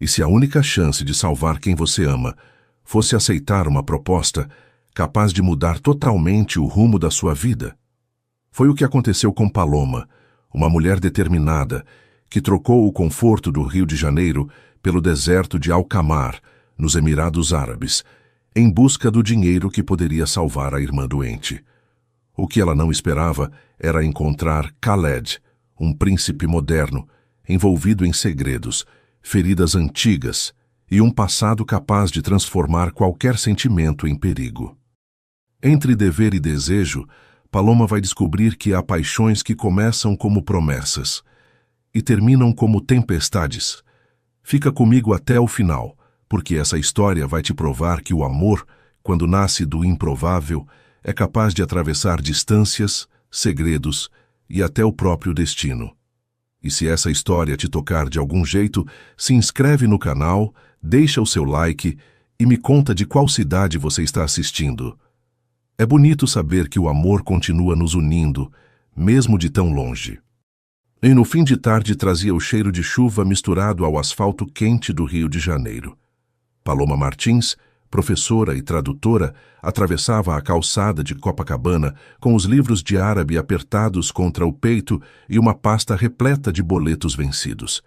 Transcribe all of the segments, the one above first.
E se a única chance de salvar quem você ama fosse aceitar uma proposta capaz de mudar totalmente o rumo da sua vida? Foi o que aconteceu com Paloma, uma mulher determinada que trocou o conforto do Rio de Janeiro pelo deserto de Alcamar, nos Emirados Árabes, em busca do dinheiro que poderia salvar a irmã doente. O que ela não esperava era encontrar Khaled, um príncipe moderno, envolvido em segredos, feridas antigas e um passado capaz de transformar qualquer sentimento em perigo. Entre dever e desejo, Paloma vai descobrir que há paixões que começam como promessas e terminam como tempestades. Fica comigo até o final, porque essa história vai te provar que o amor, quando nasce do improvável, é capaz de atravessar distâncias, segredos e até o próprio destino. E se essa história te tocar de algum jeito, se inscreve no canal, deixa o seu like e me conta de qual cidade você está assistindo. É bonito saber que o amor continua nos unindo, mesmo de tão longe. E no fim de tarde trazia o cheiro de chuva misturado ao asfalto quente do Rio de Janeiro. Paloma Martins, professora e tradutora, atravessava a calçada de Copacabana com os livros de árabe apertados contra o peito e uma pasta repleta de boletos vencidos.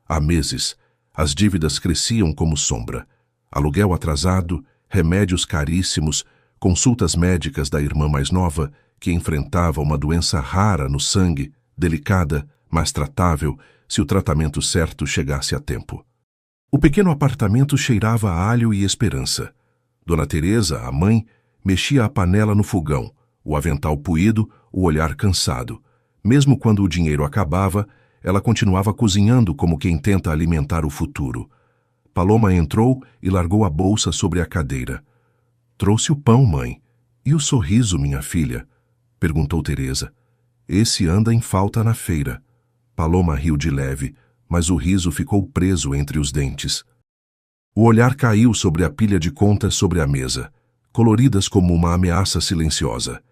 Há meses, as dívidas cresciam como sombra. Aluguel atrasado, remédios caríssimos, consultas médicas da irmã mais nova, que enfrentava uma doença rara no sangue, delicada, mas tratável, se o tratamento certo chegasse a tempo. O pequeno apartamento cheirava a alho e esperança. Dona Teresa, a mãe, mexia a panela no fogão, o avental puído, o olhar cansado. Mesmo quando o dinheiro acabava, ela continuava cozinhando como quem tenta alimentar o futuro. Paloma entrou e largou a bolsa sobre a cadeira. "Trouxe o pão, mãe. E o sorriso, minha filha?" perguntou Teresa. "Esse anda em falta na feira." Paloma riu de leve, mas o riso ficou preso entre os dentes. O olhar caiu sobre a pilha de contas sobre a mesa, coloridas como uma ameaça silenciosa.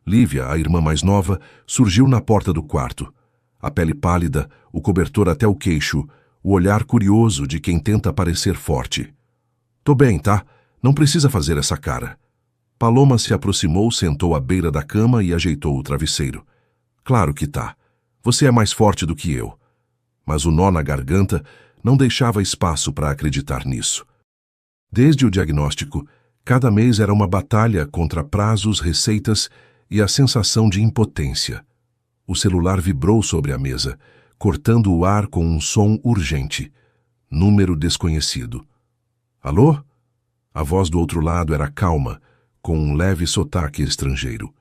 Lívia, a irmã mais nova, surgiu na porta do quarto. A pele pálida, o cobertor até o queixo, o olhar curioso de quem tenta parecer forte. "Tô bem, tá? Não precisa fazer essa cara." Paloma se aproximou, sentou à beira da cama e ajeitou o travesseiro. "Claro que tá. Você é mais forte do que eu." Mas o nó na garganta não deixava espaço para acreditar nisso. Desde o diagnóstico, cada mês era uma batalha contra prazos, receitas e a sensação de impotência. O celular vibrou sobre a mesa, cortando o ar com um som urgente. Número desconhecido. "Alô?" A voz do outro lado era calma, com um leve sotaque estrangeiro.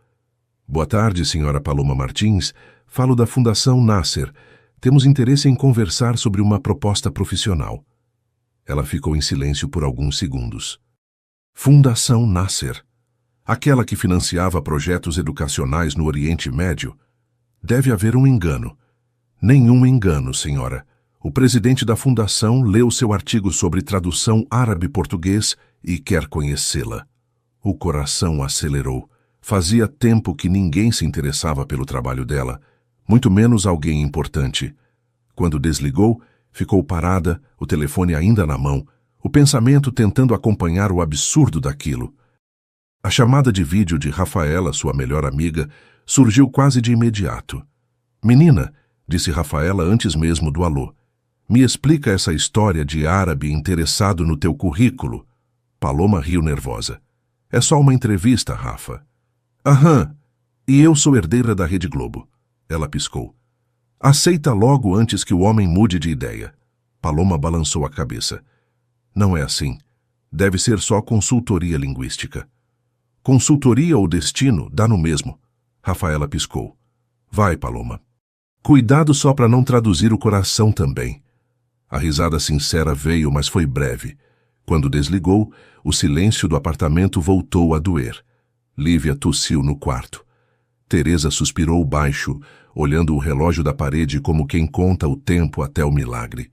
"Boa tarde, senhora Paloma Martins. Falo da Fundação Nasser. Temos interesse em conversar sobre uma proposta profissional." Ela ficou em silêncio por alguns segundos. Fundação Nasser. Aquela que financiava projetos educacionais no Oriente Médio? Deve haver um engano. Nenhum engano, senhora. O presidente da fundação leu seu artigo sobre tradução árabe-português e quer conhecê-la. O coração acelerou. Fazia tempo que ninguém se interessava pelo trabalho dela, muito menos alguém importante. Quando desligou, ficou parada, o telefone ainda na mão, o pensamento tentando acompanhar o absurdo daquilo. A chamada de vídeo de Rafaela, sua melhor amiga, surgiu quase de imediato. "Menina", disse Rafaela antes mesmo do alô, "me explica essa história de árabe interessado no teu currículo." Paloma riu nervosa. "É só uma entrevista, Rafa." "Aham, e eu sou herdeira da Rede Globo." Ela piscou. "Aceita logo antes que o homem mude de ideia." Paloma balançou a cabeça. "Não é assim. Deve ser só consultoria linguística." "Consultoria ou destino, dá no mesmo." Rafaela piscou. "Vai, Paloma. Cuidado só para não traduzir o coração também." A risada sincera veio, mas foi breve. Quando desligou, o silêncio do apartamento voltou a doer. Lívia tossiu no quarto. Teresa suspirou baixo, olhando o relógio da parede como quem conta o tempo até o milagre.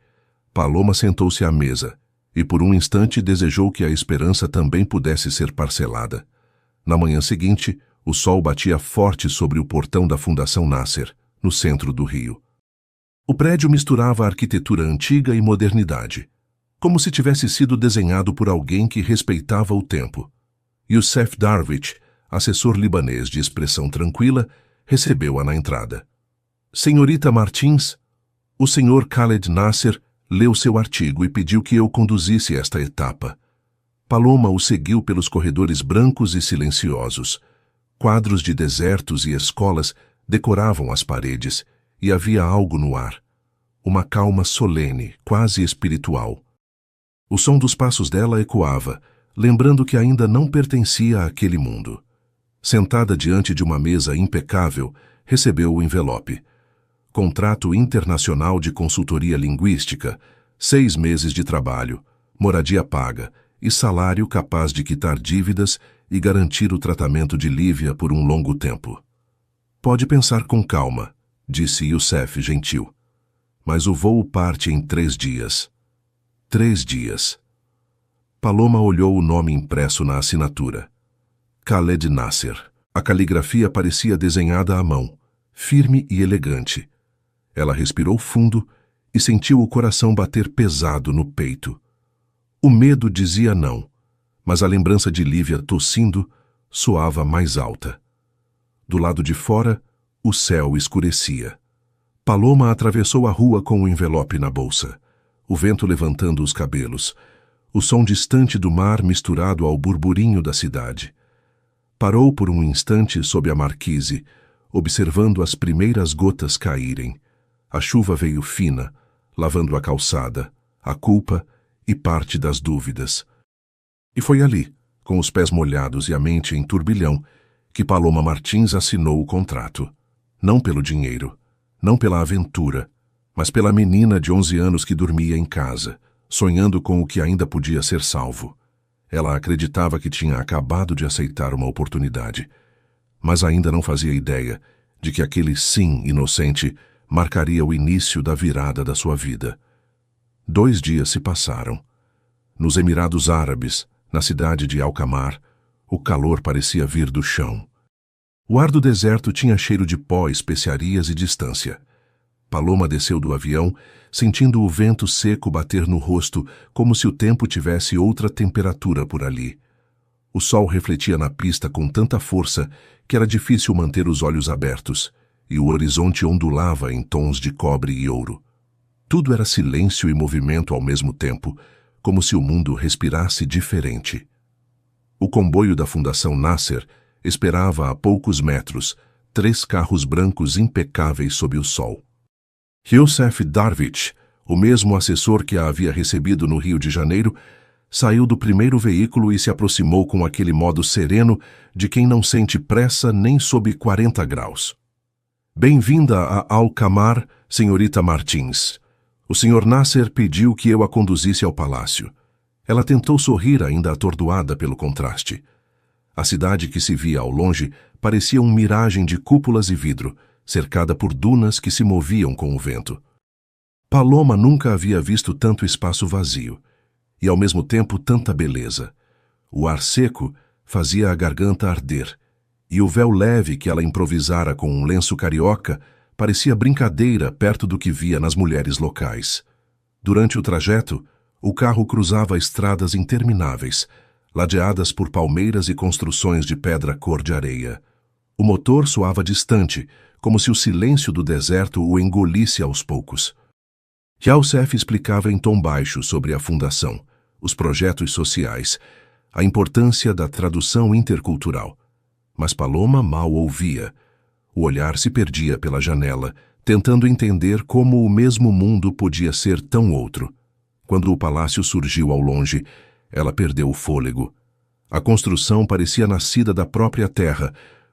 Paloma sentou-se à mesa e por um instante desejou que a esperança também pudesse ser parcelada. Na manhã seguinte, o sol batia forte sobre o portão da Fundação Nasser, no centro do Rio. O prédio misturava arquitetura antiga e modernidade. como se tivesse sido desenhado por alguém que respeitava o tempo. Youssef Darwish, assessor libanês de expressão tranquila, recebeu-a na entrada. Senhorita Martins, o senhor Khaled Nasser leu seu artigo e pediu que eu conduzisse esta etapa. Paloma o seguiu pelos corredores brancos e silenciosos. Quadros de desertos e escolas decoravam as paredes, e havia algo no ar. Uma calma solene, quase espiritual. O som dos passos dela ecoava, lembrando que ainda não pertencia àquele mundo. Sentada diante de uma mesa impecável, recebeu o envelope. Contrato internacional de consultoria linguística, 6 meses de trabalho, moradia paga e salário capaz de quitar dívidas e garantir o tratamento de Lívia por um longo tempo. Pode pensar com calma, disse Youssef gentil. Mas o voo parte em 3 dias. 3 dias. Paloma olhou o nome impresso na assinatura. Khaled Nasser. A caligrafia parecia desenhada à mão, firme e elegante. Ela respirou fundo e sentiu o coração bater pesado no peito. O medo dizia não, mas a lembrança de Lívia tossindo soava mais alta. Do lado de fora, o céu escurecia. Paloma atravessou a rua com o envelope na bolsa, o vento levantando os cabelos, o som distante do mar misturado ao burburinho da cidade. Parou por um instante sob a marquise, observando as primeiras gotas caírem. A chuva veio fina, lavando a calçada, a culpa e parte das dúvidas. E foi ali, com os pés molhados e a mente em turbilhão, que Paloma Martins assinou o contrato. Não pelo dinheiro, não pela aventura, mas pela menina de 11 anos que dormia em casa, sonhando com o que ainda podia ser salvo. Ela acreditava que tinha acabado de aceitar uma oportunidade, mas ainda não fazia ideia de que aquele sim inocente marcaria o início da virada da sua vida. 2 dias se passaram. Nos Emirados Árabes, na cidade de Alcamar, o calor parecia vir do chão. O ar do deserto tinha cheiro de pó, especiarias e distância. Paloma desceu do avião, sentindo o vento seco bater no rosto, como se o tempo tivesse outra temperatura por ali. O sol refletia na pista com tanta força que era difícil manter os olhos abertos, e o horizonte ondulava em tons de cobre e ouro. Tudo era silêncio e movimento ao mesmo tempo, como se o mundo respirasse diferente. O comboio da Fundação Nasser esperava a poucos metros, 3 carros brancos impecáveis sob o sol. Youssef Darwish, o mesmo assessor que a havia recebido no Rio de Janeiro, saiu do primeiro veículo e se aproximou com aquele modo sereno de quem não sente pressa nem sob 40 graus. Bem-vinda a Alcamar, senhorita Martins. O senhor Nasser pediu que eu a conduzisse ao palácio. Ela tentou sorrir, ainda atordoada pelo contraste. A cidade que se via ao longe parecia uma miragem de cúpulas e vidro, cercada por dunas que se moviam com o vento. Paloma nunca havia visto tanto espaço vazio, e ao mesmo tempo tanta beleza. O ar seco fazia a garganta arder, e o véu leve que ela improvisara com um lenço carioca parecia brincadeira perto do que via nas mulheres locais. Durante o trajeto, o carro cruzava estradas intermináveis, ladeadas por palmeiras e construções de pedra cor de areia. O motor soava distante, como se o silêncio do deserto o engolisse aos poucos. Youssef explicava em tom baixo sobre a fundação, os projetos sociais, a importância da tradução intercultural. Mas Paloma mal ouvia. O olhar se perdia pela janela, tentando entender como o mesmo mundo podia ser tão outro. Quando o palácio surgiu ao longe, ela perdeu o fôlego. A construção parecia nascida da própria terra,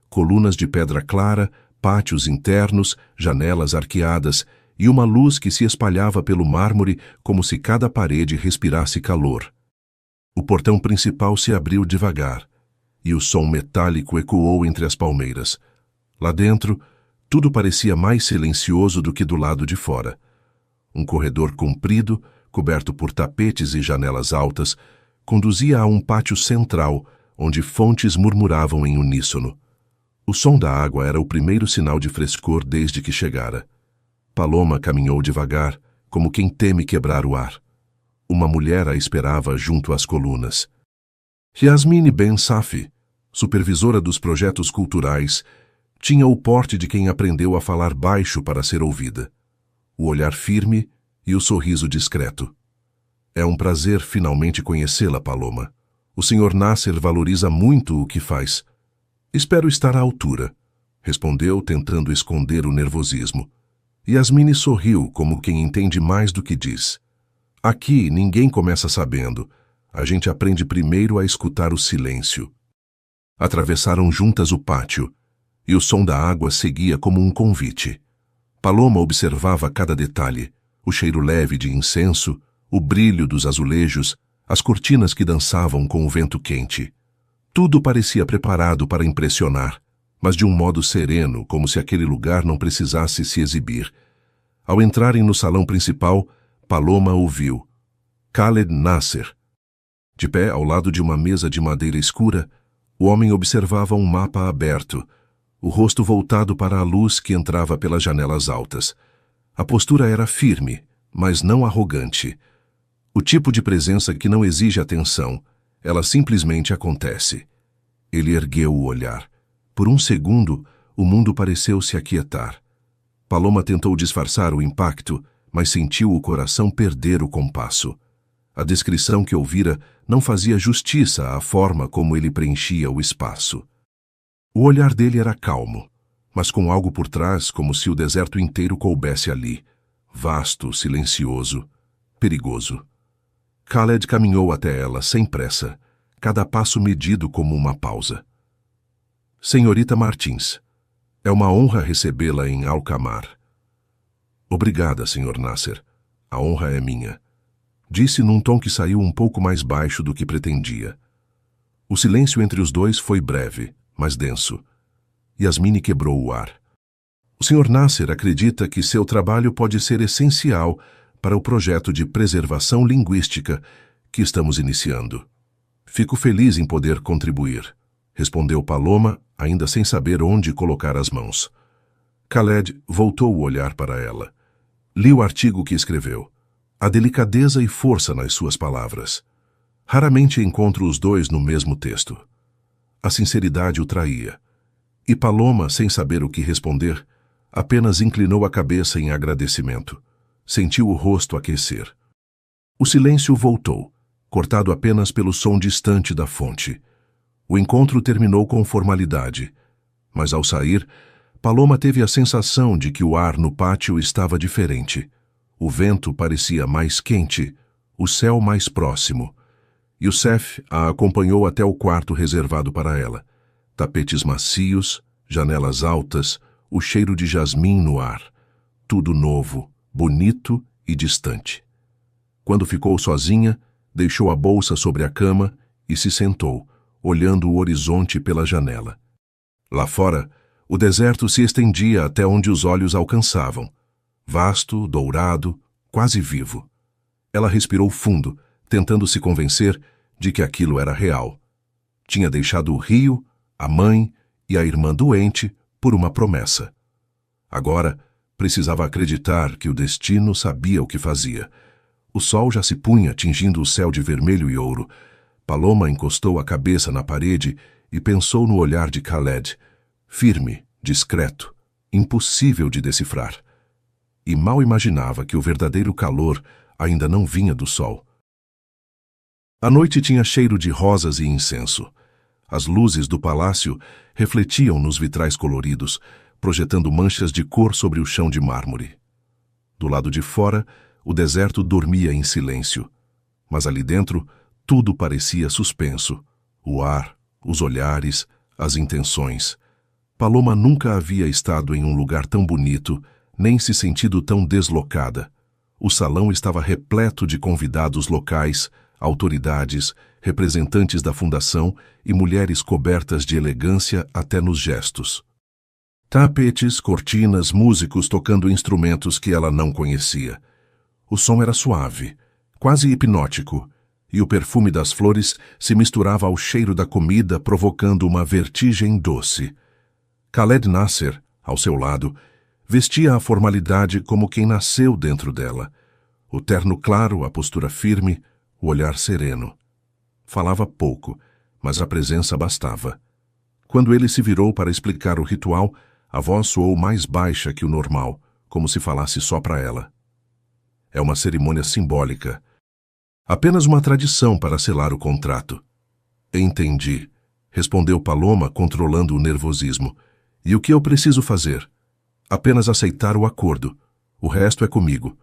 colunas de pedra clara, pátios internos, janelas arqueadas e uma luz que se espalhava pelo mármore como se cada parede respirasse calor. O portão principal se abriu devagar, e o som metálico ecoou entre as palmeiras. Lá dentro, tudo parecia mais silencioso do que do lado de fora. Um corredor comprido, coberto por tapetes e janelas altas, conduzia a um pátio central, onde fontes murmuravam em uníssono. O som da água era o primeiro sinal de frescor desde que chegara. Paloma caminhou devagar, como quem teme quebrar o ar. uma mulher a esperava junto às colunas. Yasmine Ben Safi, supervisora dos projetos culturais, tinha o porte de quem aprendeu a falar baixo para ser ouvida, o olhar firme e o sorriso discreto. É um prazer finalmente conhecê-la, Paloma. O Sr. Nasser valoriza muito o que faz. Espero estar à altura, respondeu, tentando esconder o nervosismo. Yasmine sorriu como quem entende mais do que diz. Aqui ninguém começa sabendo. A gente aprende primeiro a escutar o silêncio. Atravessaram juntas o pátio, e o som da água seguia como um convite. Paloma observava cada detalhe, o cheiro leve de incenso, o brilho dos azulejos, as cortinas que dançavam com o vento quente. Tudo parecia preparado para impressionar, mas de um modo sereno, como se aquele lugar não precisasse se exibir. Ao entrarem no salão principal, Paloma ouviu Khaled Nasser. De pé ao lado de uma mesa de madeira escura, o homem observava um mapa aberto, o rosto voltado para a luz que entrava pelas janelas altas. A postura era firme, mas não arrogante. O tipo de presença que não exige atenção, ela simplesmente acontece. Ele ergueu o olhar. Por um segundo, o mundo pareceu se aquietar. Paloma tentou disfarçar o impacto, mas sentiu o coração perder o compasso. A descrição que ouvira não fazia justiça à forma como ele preenchia o espaço. O olhar dele era calmo, mas com algo por trás como se o deserto inteiro coubesse ali, vasto, silencioso, perigoso. Khaled caminhou até ela sem pressa, cada passo medido como uma pausa. Senhorita Martins, é uma honra recebê-la em Alcamar. Obrigada, Sr. Nasser. A honra é minha. Disse num tom que saiu um pouco mais baixo do que pretendia. O silêncio entre os dois foi breve, mas denso. Yasmine quebrou o ar. O Sr. Nasser acredita que seu trabalho pode ser essencial para o projeto de preservação linguística que estamos iniciando. Fico feliz em poder contribuir, respondeu Paloma, ainda sem saber onde colocar as mãos. Khaled voltou o olhar para ela. Li o artigo que escreveu. A delicadeza e força nas suas palavras. Raramente encontro os dois no mesmo texto. A sinceridade o traía. E Paloma, sem saber o que responder, apenas inclinou a cabeça em agradecimento. Sentiu o rosto aquecer. O silêncio voltou, cortado apenas pelo som distante da fonte. O encontro terminou com formalidade, mas ao sair, Paloma teve a sensação de que o ar no pátio estava diferente. O vento parecia mais quente, o céu mais próximo. Youssef a acompanhou até o quarto reservado para ela. Tapetes macios, janelas altas, o cheiro de jasmim no ar. Tudo novo, bonito e distante. Quando ficou sozinha, deixou a bolsa sobre a cama e se sentou, olhando o horizonte pela janela. Lá fora, o deserto se estendia até onde os olhos alcançavam. Vasto, dourado, quase vivo. Ela respirou fundo, tentando se convencer de que aquilo era real. Tinha deixado o rio, a mãe e a irmã doente por uma promessa. Agora, precisava acreditar que o destino sabia o que fazia. O sol já se punha, tingindo o céu de vermelho e ouro. Paloma encostou a cabeça na parede e pensou no olhar de Khaled, firme, discreto, impossível de decifrar. E mal imaginava que o verdadeiro calor ainda não vinha do sol. A noite tinha cheiro de rosas e incenso. As luzes do palácio refletiam nos vitrais coloridos, projetando manchas de cor sobre o chão de mármore. Do lado de fora, o deserto dormia em silêncio, mas ali dentro tudo parecia suspenso. O ar, os olhares, as intenções. Paloma nunca havia estado em um lugar tão bonito, nem se sentido tão deslocada. O salão estava repleto de convidados locais, autoridades, representantes da fundação e mulheres cobertas de elegância até nos gestos. Tapetes, cortinas, músicos tocando instrumentos que ela não conhecia. O som era suave, quase hipnótico, e o perfume das flores se misturava ao cheiro da comida, provocando uma vertigem doce. Khaled Nasser, ao seu lado, vestia a formalidade como quem nasceu dentro dela. O terno claro, a postura firme, o olhar sereno. Falava pouco, mas a presença bastava. Quando ele se virou para explicar o ritual, a voz soou mais baixa que o normal, como se falasse só para ela. É uma cerimônia simbólica. Apenas uma tradição para selar o contrato. Entendi, respondeu Paloma, controlando o nervosismo. E o que eu preciso fazer? Apenas aceitar o acordo. O resto é comigo.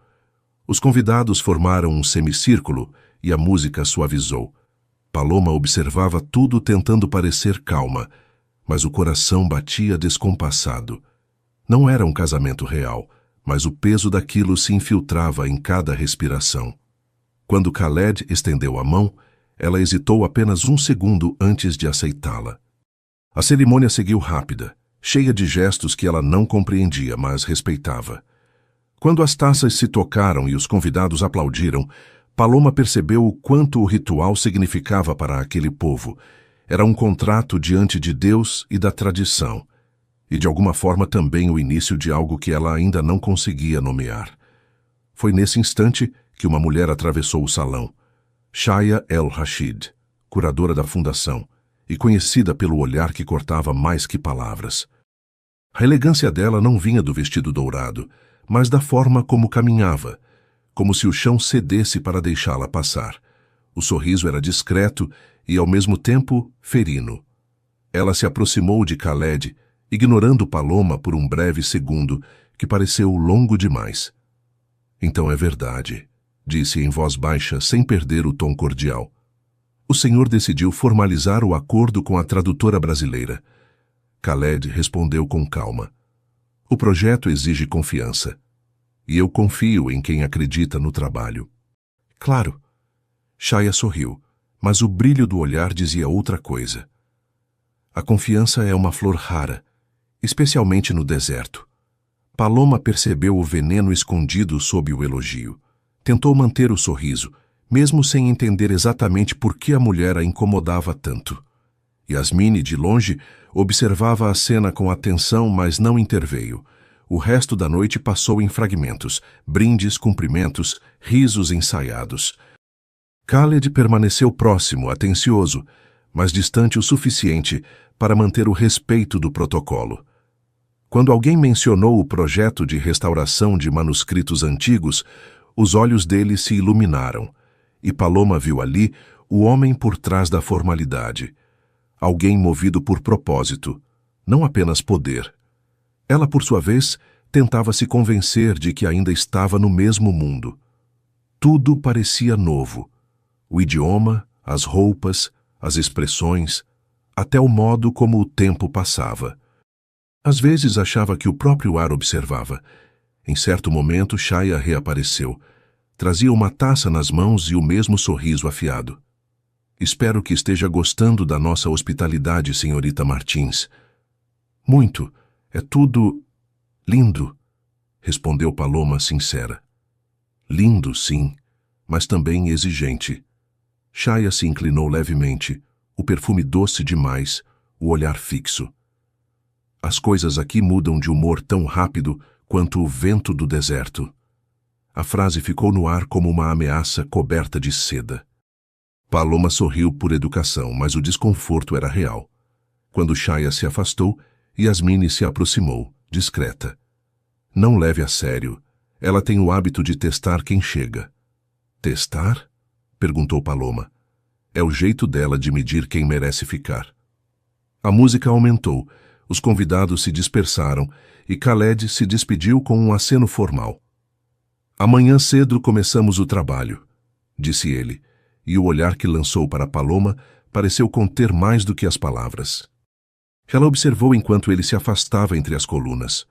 Os convidados formaram um semicírculo e a música suavizou. Paloma observava tudo tentando parecer calma, mas o coração batia descompassado. Não era um casamento real, mas o peso daquilo se infiltrava em cada respiração. Quando Khaled estendeu a mão, ela hesitou apenas um segundo antes de aceitá-la. A cerimônia seguiu rápida, cheia de gestos que ela não compreendia, mas respeitava. Quando as taças se tocaram e os convidados aplaudiram, Paloma percebeu o quanto o ritual significava para aquele povo. Era um contrato diante de Deus e da tradição, e de alguma forma também o início de algo que ela ainda não conseguia nomear. Foi nesse instante que uma mulher atravessou o salão. Shaya El-Rashid, curadora da fundação, e conhecida pelo olhar que cortava mais que palavras. A elegância dela não vinha do vestido dourado, mas da forma como caminhava, como se o chão cedesse para deixá-la passar. O sorriso era discreto e, ao mesmo tempo, ferino. Ela se aproximou de Khaled, ignorando Paloma por um breve segundo, que pareceu longo demais. Então é verdade, disse em voz baixa, sem perder o tom cordial. O senhor decidiu formalizar o acordo com a tradutora brasileira. Khaled respondeu com calma. O projeto exige confiança. E eu confio em quem acredita no trabalho. Claro. Shaya sorriu, mas o brilho do olhar dizia outra coisa. A confiança é uma flor rara, especialmente no deserto. Paloma percebeu o veneno escondido sob o elogio. Tentou manter o sorriso, mesmo sem entender exatamente por que a mulher a incomodava tanto. Yasmine, de longe, observava a cena com atenção, mas não interveio. O resto da noite passou em fragmentos, brindes, cumprimentos, risos ensaiados. Khaled permaneceu próximo, atencioso, mas distante o suficiente para manter o respeito do protocolo. Quando alguém mencionou o projeto de restauração de manuscritos antigos, os olhos dele se iluminaram, e Paloma viu ali o homem por trás da formalidade. Alguém movido por propósito, não apenas poder. Ela, por sua vez, tentava se convencer de que ainda estava no mesmo mundo. Tudo parecia novo. O idioma, as roupas, as expressões, até o modo como o tempo passava. Às vezes achava que o próprio ar observava. Em certo momento, Shaya reapareceu. Trazia uma taça nas mãos e o mesmo sorriso afiado. Espero que esteja gostando da nossa hospitalidade, senhorita Martins. Muito. É tudo lindo, respondeu Paloma sincera. Lindo, sim, mas também exigente. Shaya se inclinou levemente, o perfume doce demais, o olhar fixo. As coisas aqui mudam de humor tão rápido quanto o vento do deserto. A frase ficou no ar como uma ameaça coberta de seda. Paloma sorriu por educação, mas o desconforto era real. Quando Shaya se afastou, Yasmine se aproximou, discreta. Não leve a sério. Ela tem o hábito de testar quem chega. Testar? Perguntou Paloma. É o jeito dela de medir quem merece ficar. A música aumentou, os convidados se dispersaram e Khaled se despediu com um aceno formal. Amanhã cedo começamos o trabalho, disse ele, e o olhar que lançou para Paloma pareceu conter mais do que as palavras. Ela observou enquanto ele se afastava entre as colunas.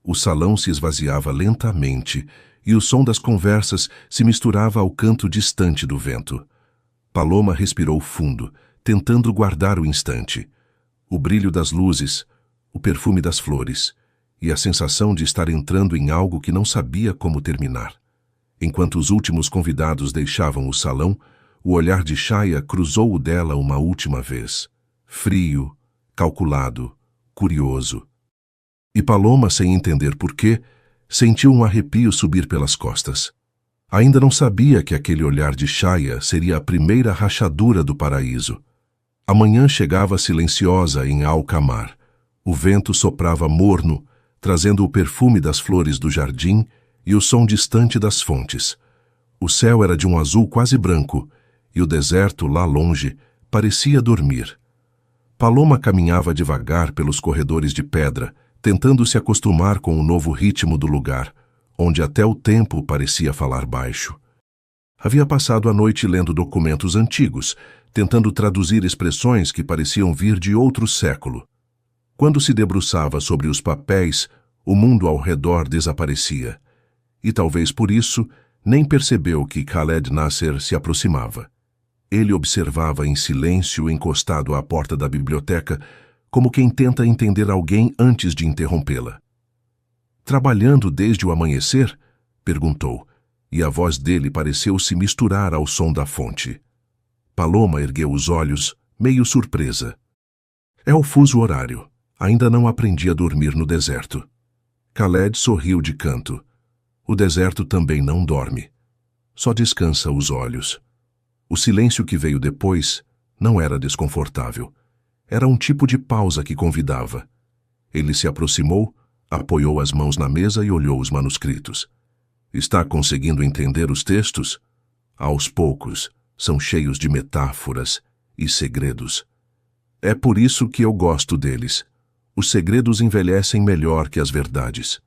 O salão se esvaziava lentamente e o som das conversas se misturava ao canto distante do vento. Paloma respirou fundo, tentando guardar o instante. O brilho das luzes, o perfume das flores e a sensação de estar entrando em algo que não sabia como terminar. Enquanto os últimos convidados deixavam o salão, o olhar de Shaya cruzou o dela uma última vez. Frio, calculado, curioso. E Paloma, sem entender por quê, sentiu um arrepio subir pelas costas. Ainda não sabia que aquele olhar de Shaya seria a primeira rachadura do paraíso. A manhã chegava silenciosa em Alcamar. O vento soprava morno, trazendo o perfume das flores do jardim e o som distante das fontes. O céu era de um azul quase branco, e o deserto, lá longe, parecia dormir. Paloma caminhava devagar pelos corredores de pedra, tentando se acostumar com o novo ritmo do lugar, onde até o tempo parecia falar baixo. Havia passado a noite lendo documentos antigos, tentando traduzir expressões que pareciam vir de outro século. Quando se debruçava sobre os papéis, o mundo ao redor desaparecia. E talvez por isso, nem percebeu que Khaled Nasser se aproximava. Ele observava em silêncio encostado à porta da biblioteca, como quem tenta entender alguém antes de interrompê-la. "Trabalhando desde o amanhecer?" perguntou, e a voz dele pareceu se misturar ao som da fonte. Paloma ergueu os olhos, meio surpresa. "É o fuso horário. Ainda não aprendi a dormir no deserto." Khaled sorriu de canto. "O deserto também não dorme. Só descansa os olhos." O silêncio que veio depois não era desconfortável. Era um tipo de pausa que convidava. Ele se aproximou, apoiou as mãos na mesa e olhou os manuscritos. "Está conseguindo entender os textos?" "Aos poucos. São cheios de metáforas e segredos. É por isso que eu gosto deles. Os segredos envelhecem melhor que as verdades."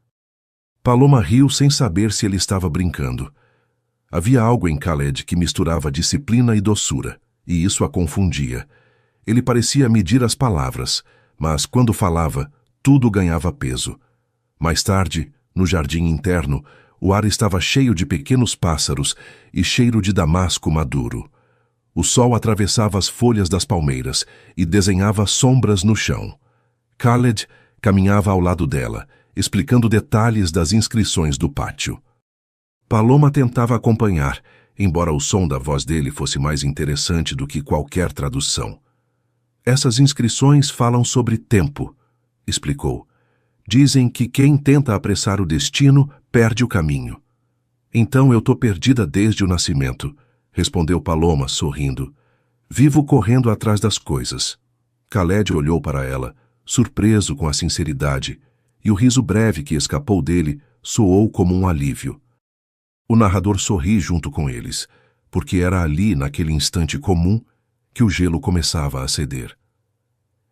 Paloma riu sem saber se ele estava brincando. Havia algo em Khaled que misturava disciplina e doçura, e isso a confundia. Ele parecia medir as palavras, mas quando falava, tudo ganhava peso. Mais tarde, no jardim interno, o ar estava cheio de pequenos pássaros e cheiro de damasco maduro. O sol atravessava as folhas das palmeiras e desenhava sombras no chão. Khaled caminhava ao lado dela, explicando detalhes das inscrições do pátio. Paloma tentava acompanhar, embora o som da voz dele fosse mais interessante do que qualquer tradução. "Essas inscrições falam sobre tempo", explicou. "Dizem que quem tenta apressar o destino perde o caminho." "Então eu tô perdida desde o nascimento", respondeu Paloma, sorrindo. "Vivo correndo atrás das coisas." Khaled olhou para ela, surpreso com a sinceridade, e o riso breve que escapou dele soou como um alívio. O narrador sorri junto com eles, porque era ali, naquele instante comum, que o gelo começava a ceder.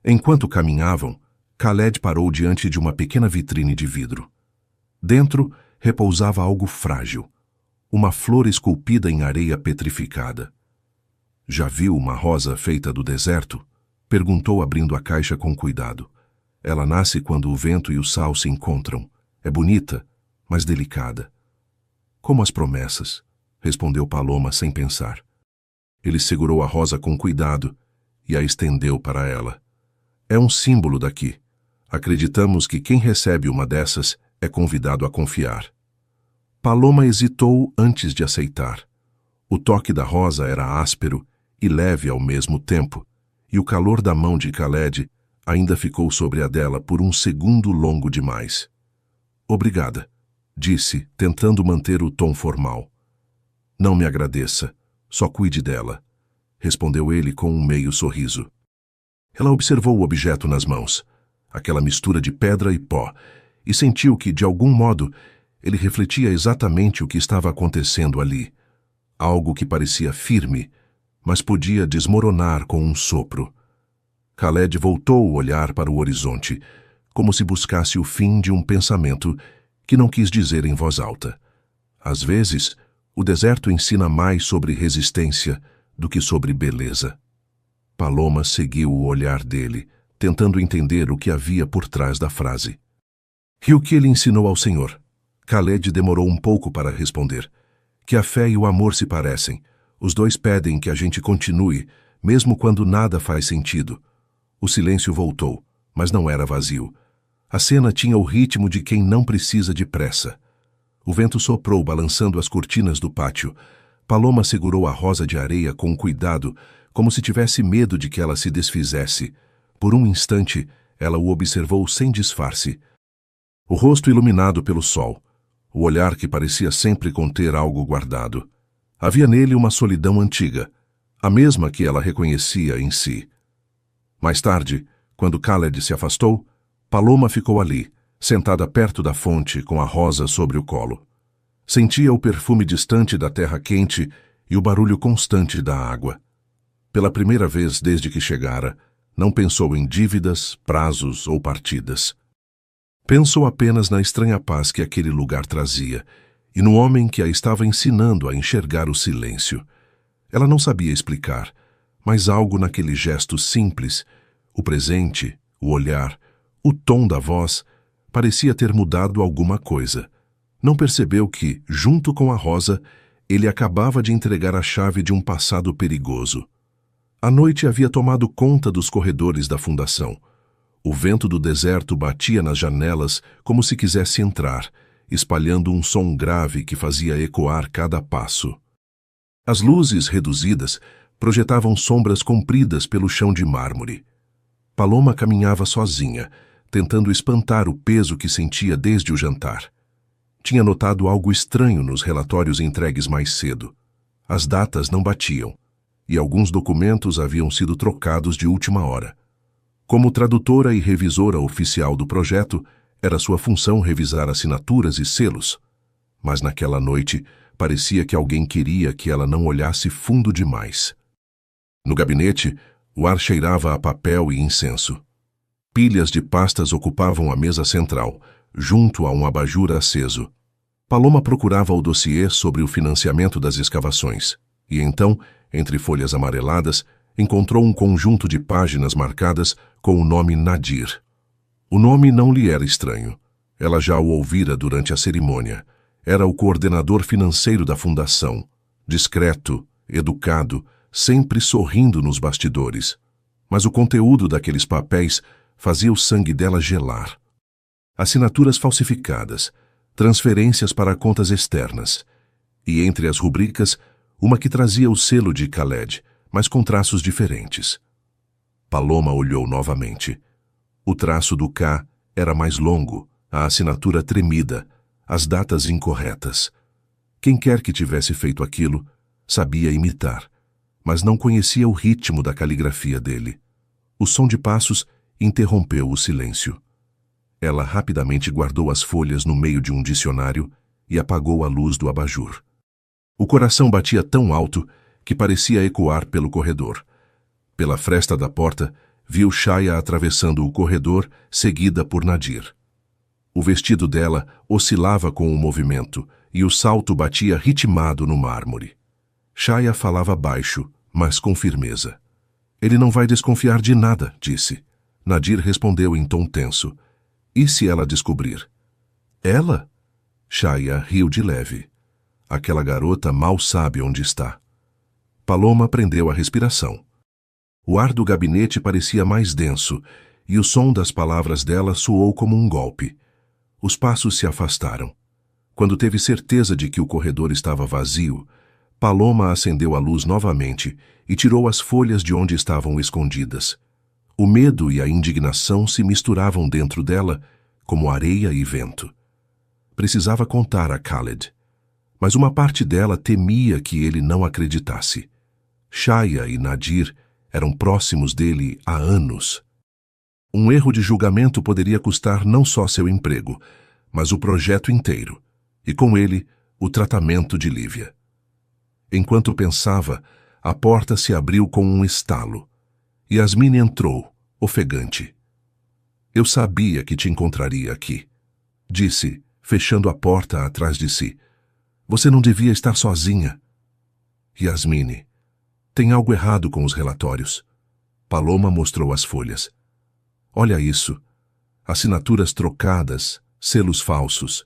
Enquanto caminhavam, Khaled parou diante de uma pequena vitrine de vidro. Dentro repousava algo frágil, uma flor esculpida em areia petrificada. "Já viu uma rosa feita do deserto?" perguntou abrindo a caixa com cuidado. "Ela nasce quando o vento e o sal se encontram. É bonita, mas delicada." "Como as promessas", respondeu Paloma sem pensar. Ele segurou a rosa com cuidado e a estendeu para ela. "É um símbolo daqui. Acreditamos que quem recebe uma dessas é convidado a confiar." Paloma hesitou antes de aceitar. O toque da rosa era áspero e leve ao mesmo tempo, e o calor da mão de Khaled ainda ficou sobre a dela por um segundo longo demais. "Obrigada", disse, tentando manter o tom formal. "Não me agradeça, só cuide dela", respondeu ele com um meio sorriso. Ela observou o objeto nas mãos, aquela mistura de pedra e pó, e sentiu que, de algum modo, ele refletia exatamente o que estava acontecendo ali. Algo que parecia firme, mas podia desmoronar com um sopro. Khaled voltou o olhar para o horizonte, como se buscasse o fim de um pensamento que não quis dizer em voz alta. Às vezes, o deserto ensina mais sobre resistência do que sobre beleza. Paloma seguiu o olhar dele, tentando entender o que havia por trás da frase. "E o que ele ensinou ao Senhor?" Khaled demorou um pouco para responder. "Que a fé e o amor se parecem. Os dois pedem que a gente continue, mesmo quando nada faz sentido." O silêncio voltou, mas não era vazio. A cena tinha o ritmo de quem não precisa de pressa. O vento soprou, balançando as cortinas do pátio. Paloma segurou a rosa de areia com cuidado, como se tivesse medo de que ela se desfizesse. Por um instante, ela o observou sem disfarce. O rosto iluminado pelo sol, o olhar que parecia sempre conter algo guardado. Havia nele uma solidão antiga, a mesma que ela reconhecia em si. Mais tarde, quando Khaled se afastou, Paloma ficou ali, sentada perto da fonte com a rosa sobre o colo. Sentia o perfume distante da terra quente e o barulho constante da água. Pela primeira vez desde que chegara, não pensou em dívidas, prazos ou partidas. Pensou apenas na estranha paz que aquele lugar trazia e no homem que a estava ensinando a enxergar o silêncio. Ela não sabia explicar, mas algo naquele gesto simples, o presente, o olhar, o tom da voz, parecia ter mudado alguma coisa. Não percebeu que, junto com a rosa, ele acabava de entregar a chave de um passado perigoso. A noite havia tomado conta dos corredores da fundação. O vento do deserto batia nas janelas como se quisesse entrar, espalhando um som grave que fazia ecoar cada passo. As luzes reduzidas projetavam sombras compridas pelo chão de mármore. Paloma caminhava sozinha, tentando espantar o peso que sentia desde o jantar. Tinha notado algo estranho nos relatórios entregues mais cedo. As datas não batiam, e alguns documentos haviam sido trocados de última hora. Como tradutora e revisora oficial do projeto, era sua função revisar assinaturas e selos. Mas naquela noite, parecia que alguém queria que ela não olhasse fundo demais. No gabinete, o ar cheirava a papel e incenso. Pilhas de pastas ocupavam a mesa central, junto a um abajur aceso. Paloma procurava o dossiê sobre o financiamento das escavações, e então, entre folhas amareladas, encontrou um conjunto de páginas marcadas com o nome Nadir. O nome não lhe era estranho. Ela já o ouvira durante a cerimônia. Era o coordenador financeiro da fundação, discreto, educado, sempre sorrindo nos bastidores. Mas o conteúdo daqueles papéis fazia o sangue dela gelar. Assinaturas falsificadas, transferências para contas externas, e entre as rubricas, uma que trazia o selo de Khaled, mas com traços diferentes. Paloma olhou novamente. O traço do K era mais longo, a assinatura tremida, as datas incorretas. Quem quer que tivesse feito aquilo, sabia imitar, mas não conhecia o ritmo da caligrafia dele. O som de passos interrompeu o silêncio. Ela rapidamente guardou as folhas no meio de um dicionário e apagou a luz do abajur. O coração batia tão alto que parecia ecoar pelo corredor. Pela fresta da porta, viu Shaya atravessando o corredor, seguida por Nadir. O vestido dela oscilava com o movimento e o salto batia ritmado no mármore. Shaya falava baixo, mas com firmeza. Ele não vai desconfiar de nada, disse. Nadir respondeu em tom tenso. E se ela descobrir? Ela? Shaya riu de leve. Aquela garota mal sabe onde está. Paloma prendeu a respiração. O ar do gabinete parecia mais denso e o som das palavras dela soou como um golpe. Os passos se afastaram. Quando teve certeza de que o corredor estava vazio, Paloma acendeu a luz novamente e tirou as folhas de onde estavam escondidas. O medo e a indignação se misturavam dentro dela como areia e vento. Precisava contar a Khaled, mas uma parte dela temia que ele não acreditasse. Shaya e Nadir eram próximos dele há anos. Um erro de julgamento poderia custar não só seu emprego, mas o projeto inteiro, e com ele, o tratamento de Lívia. Enquanto pensava, a porta se abriu com um estalo. Yasmine entrou, ofegante. Eu sabia que te encontraria aqui, disse, fechando a porta atrás de si. Você não devia estar sozinha. Yasmine, tem algo errado com os relatórios. Paloma mostrou as folhas. Olha isso. Assinaturas trocadas, selos falsos.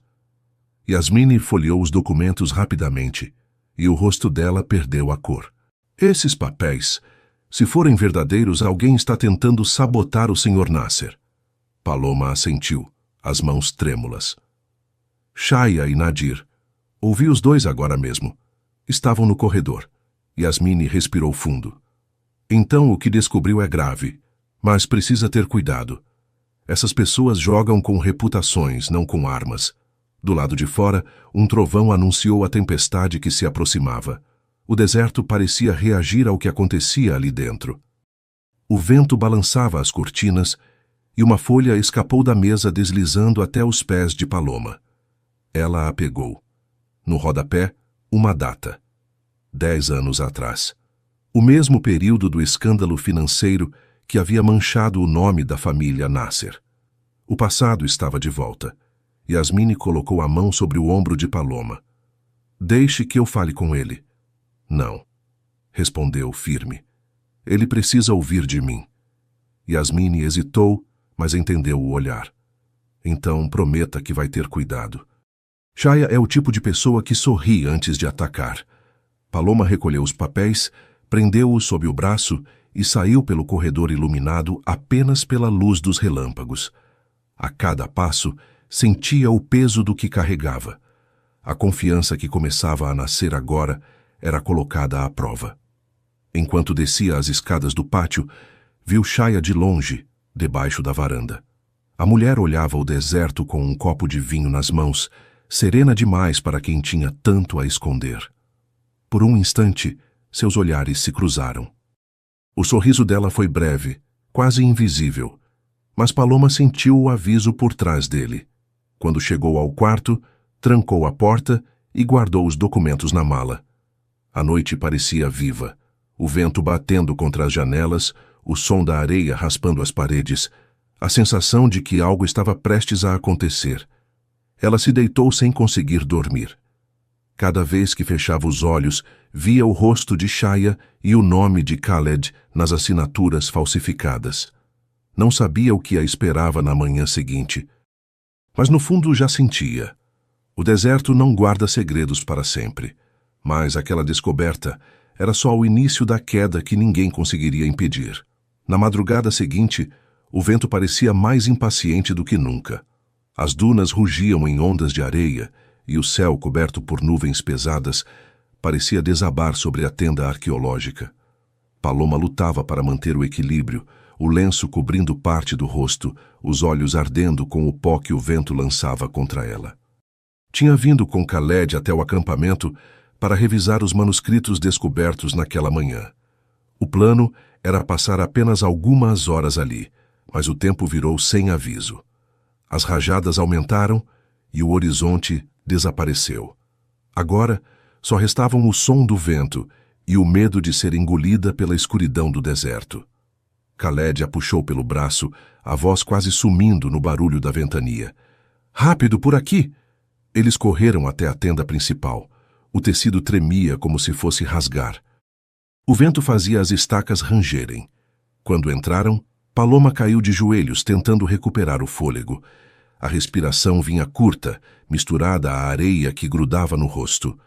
Yasmine folheou os documentos rapidamente e o rosto dela perdeu a cor. Esses papéis, se forem verdadeiros, alguém está tentando sabotar o Sr. Nasser. Paloma assentiu, as mãos trêmulas. Shaya e Nadir. Ouvi os dois agora mesmo. Estavam no corredor. Yasmine respirou fundo. Então o que descobriu é grave, mas precisa ter cuidado. Essas pessoas jogam com reputações, não com armas. Do lado de fora, um trovão anunciou a tempestade que se aproximava. O deserto parecia reagir ao que acontecia ali dentro. O vento balançava as cortinas e uma folha escapou da mesa deslizando até os pés de Paloma. Ela a pegou. No rodapé, uma data. 10 anos atrás. O mesmo período do escândalo financeiro que havia manchado o nome da família Nasser. O passado estava de volta. Yasmine colocou a mão sobre o ombro de Paloma. Deixe que eu fale com ele. Não, respondeu firme. Ele precisa ouvir de mim. Yasmine hesitou, mas entendeu o olhar. Então prometa que vai ter cuidado. Shaya é o tipo de pessoa que sorri antes de atacar. Paloma recolheu os papéis, prendeu-os sob o braço e saiu pelo corredor iluminado apenas pela luz dos relâmpagos. A cada passo, sentia o peso do que carregava. A confiança que começava a nascer agora era colocada à prova. Enquanto descia as escadas do pátio, viu Shaya de longe, debaixo da varanda. A mulher olhava o deserto com um copo de vinho nas mãos, serena demais para quem tinha tanto a esconder. Por um instante, seus olhares se cruzaram. O sorriso dela foi breve, quase invisível, mas Paloma sentiu o aviso por trás dele. Quando chegou ao quarto, trancou a porta e guardou os documentos na mala. A noite parecia viva, o vento batendo contra as janelas, o som da areia raspando as paredes, a sensação de que algo estava prestes a acontecer. Ela se deitou sem conseguir dormir. Cada vez que fechava os olhos, via o rosto de Shaya e o nome de Khaled nas assinaturas falsificadas. Não sabia o que a esperava na manhã seguinte, mas no fundo já sentia. O deserto não guarda segredos para sempre, mas aquela descoberta era só o início da queda que ninguém conseguiria impedir. Na madrugada seguinte, o vento parecia mais impaciente do que nunca. As dunas rugiam em ondas de areia e o céu, coberto por nuvens pesadas, parecia desabar sobre a tenda arqueológica. Paloma lutava para manter o equilíbrio, o lenço cobrindo parte do rosto, os olhos ardendo com o pó que o vento lançava contra ela. Tinha vindo com Khaled até o acampamento para revisar os manuscritos descobertos naquela manhã. O plano era passar apenas algumas horas ali, mas o tempo virou sem aviso. As rajadas aumentaram e o horizonte desapareceu. Agora, só restavam o som do vento e o medo de ser engolida pela escuridão do deserto. Khaled a puxou pelo braço, a voz quase sumindo no barulho da ventania. Rápido, por aqui! Eles correram até a tenda principal. O tecido tremia como se fosse rasgar. O vento fazia as estacas rangerem. Quando entraram, Paloma caiu de joelhos tentando recuperar o fôlego. A respiração vinha curta, misturada à areia que grudava no rosto.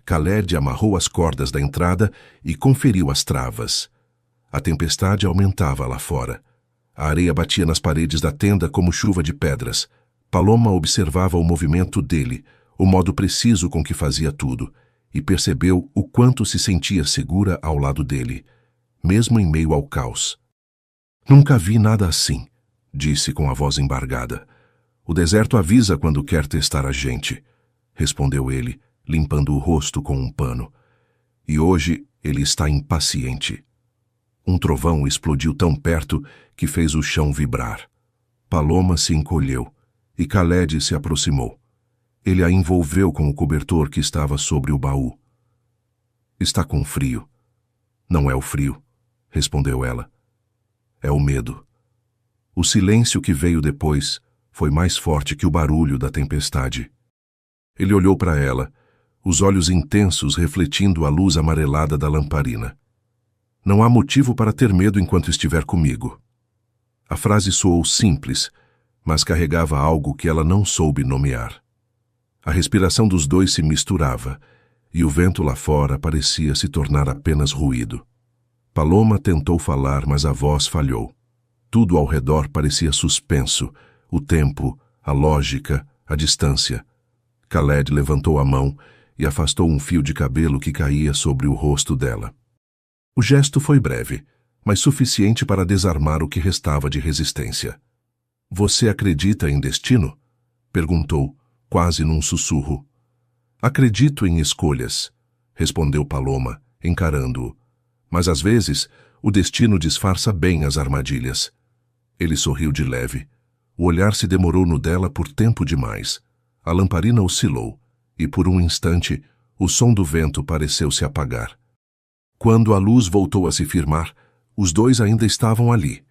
Khaled amarrou as cordas da entrada e conferiu as travas. A tempestade aumentava lá fora. A areia batia nas paredes da tenda como chuva de pedras. Paloma observava o movimento dele, o modo preciso com que fazia tudo, e percebeu o quanto se sentia segura ao lado dele, mesmo em meio ao caos. Nunca vi nada assim, disse com a voz embargada. O deserto avisa quando quer testar a gente, respondeu ele, limpando o rosto com um pano. E hoje ele está impaciente. Um trovão explodiu tão perto que fez o chão vibrar. Paloma se encolheu e Khaled se aproximou. Ele a envolveu com o cobertor que estava sobre o baú. Está com frio. Não é o frio, respondeu ela. É o medo. O silêncio que veio depois foi mais forte que o barulho da tempestade. Ele olhou para ela, os olhos intensos refletindo a luz amarelada da lamparina. Não há motivo para ter medo enquanto estiver comigo. A frase soou simples, mas carregava algo que ela não soube nomear. A respiração dos dois se misturava, e o vento lá fora parecia se tornar apenas ruído. Paloma tentou falar, mas a voz falhou. Tudo ao redor parecia suspenso, o tempo, a lógica, a distância. Khaled levantou a mão e afastou um fio de cabelo que caía sobre o rosto dela. O gesto foi breve, mas suficiente para desarmar o que restava de resistência. Você acredita em destino? Perguntou, quase num sussurro. Acredito em escolhas, respondeu Paloma, encarando-o. Mas às vezes, o destino disfarça bem as armadilhas. Ele sorriu de leve. O olhar se demorou no dela por tempo demais. A lamparina oscilou, e por um instante, o som do vento pareceu se apagar. Quando a luz voltou a se firmar, os dois ainda estavam ali,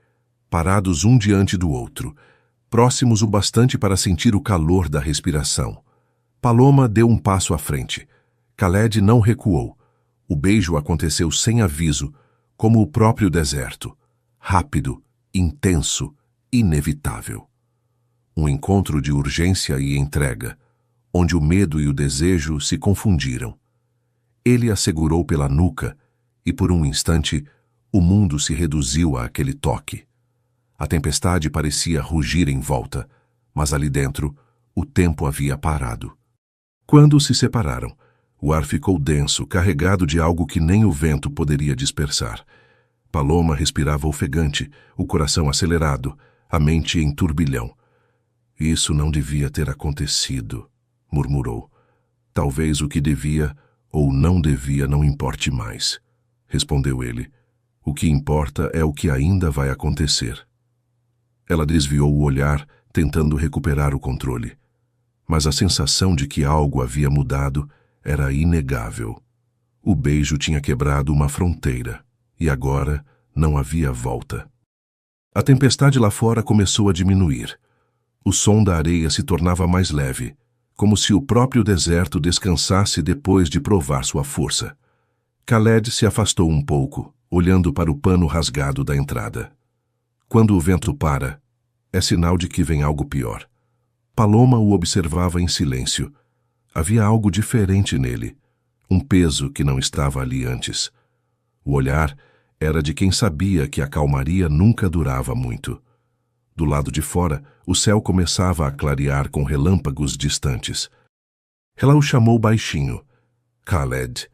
parados um diante do outro, próximos o bastante para sentir o calor da respiração. Paloma deu um passo à frente. Khaled não recuou. O beijo aconteceu sem aviso, como o próprio deserto. Rápido, intenso, inevitável. Um encontro de urgência e entrega, onde o medo e o desejo se confundiram. Ele a segurou pela nuca e, por um instante, o mundo se reduziu a aquele toque. A tempestade parecia rugir em volta, mas ali dentro, o tempo havia parado. Quando se separaram, o ar ficou denso, carregado de algo que nem o vento poderia dispersar. Paloma respirava ofegante, o coração acelerado, a mente em turbilhão. Isso não devia ter acontecido, murmurou. Talvez o que devia ou não devia não importe mais, respondeu ele. O que importa é o que ainda vai acontecer. Ela desviou o olhar, tentando recuperar o controle. Mas a sensação de que algo havia mudado era inegável. O beijo tinha quebrado uma fronteira, e agora não havia volta. A tempestade lá fora começou a diminuir. O som da areia se tornava mais leve, como se o próprio deserto descansasse depois de provar sua força. Khaled se afastou um pouco, olhando para o pano rasgado da entrada. Quando o vento para, é sinal de que vem algo pior. Paloma o observava em silêncio. Havia algo diferente nele, um peso que não estava ali antes. O olhar era de quem sabia que a calmaria nunca durava muito. Do lado de fora, o céu começava a clarear com relâmpagos distantes. Ela o chamou baixinho. Khaled.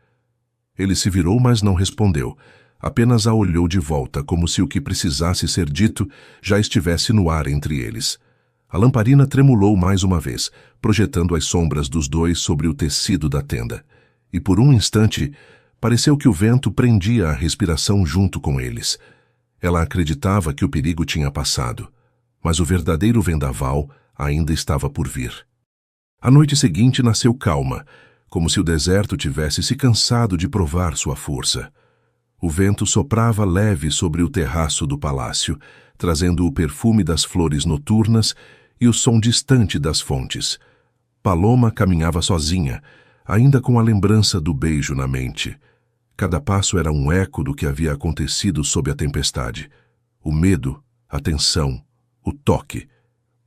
Ele se virou, mas não respondeu. Apenas a olhou de volta, como se o que precisasse ser dito já estivesse no ar entre eles. A lamparina tremulou mais uma vez, projetando as sombras dos dois sobre o tecido da tenda. E por um instante, pareceu que o vento prendia a respiração junto com eles. Ela acreditava que o perigo tinha passado, mas o verdadeiro vendaval ainda estava por vir. A noite seguinte nasceu calma, como se o deserto tivesse se cansado de provar sua força. O vento soprava leve sobre o terraço do palácio, trazendo o perfume das flores noturnas e o som distante das fontes. Paloma caminhava sozinha, ainda com a lembrança do beijo na mente. Cada passo era um eco do que havia acontecido sob a tempestade. O medo, a tensão, o toque,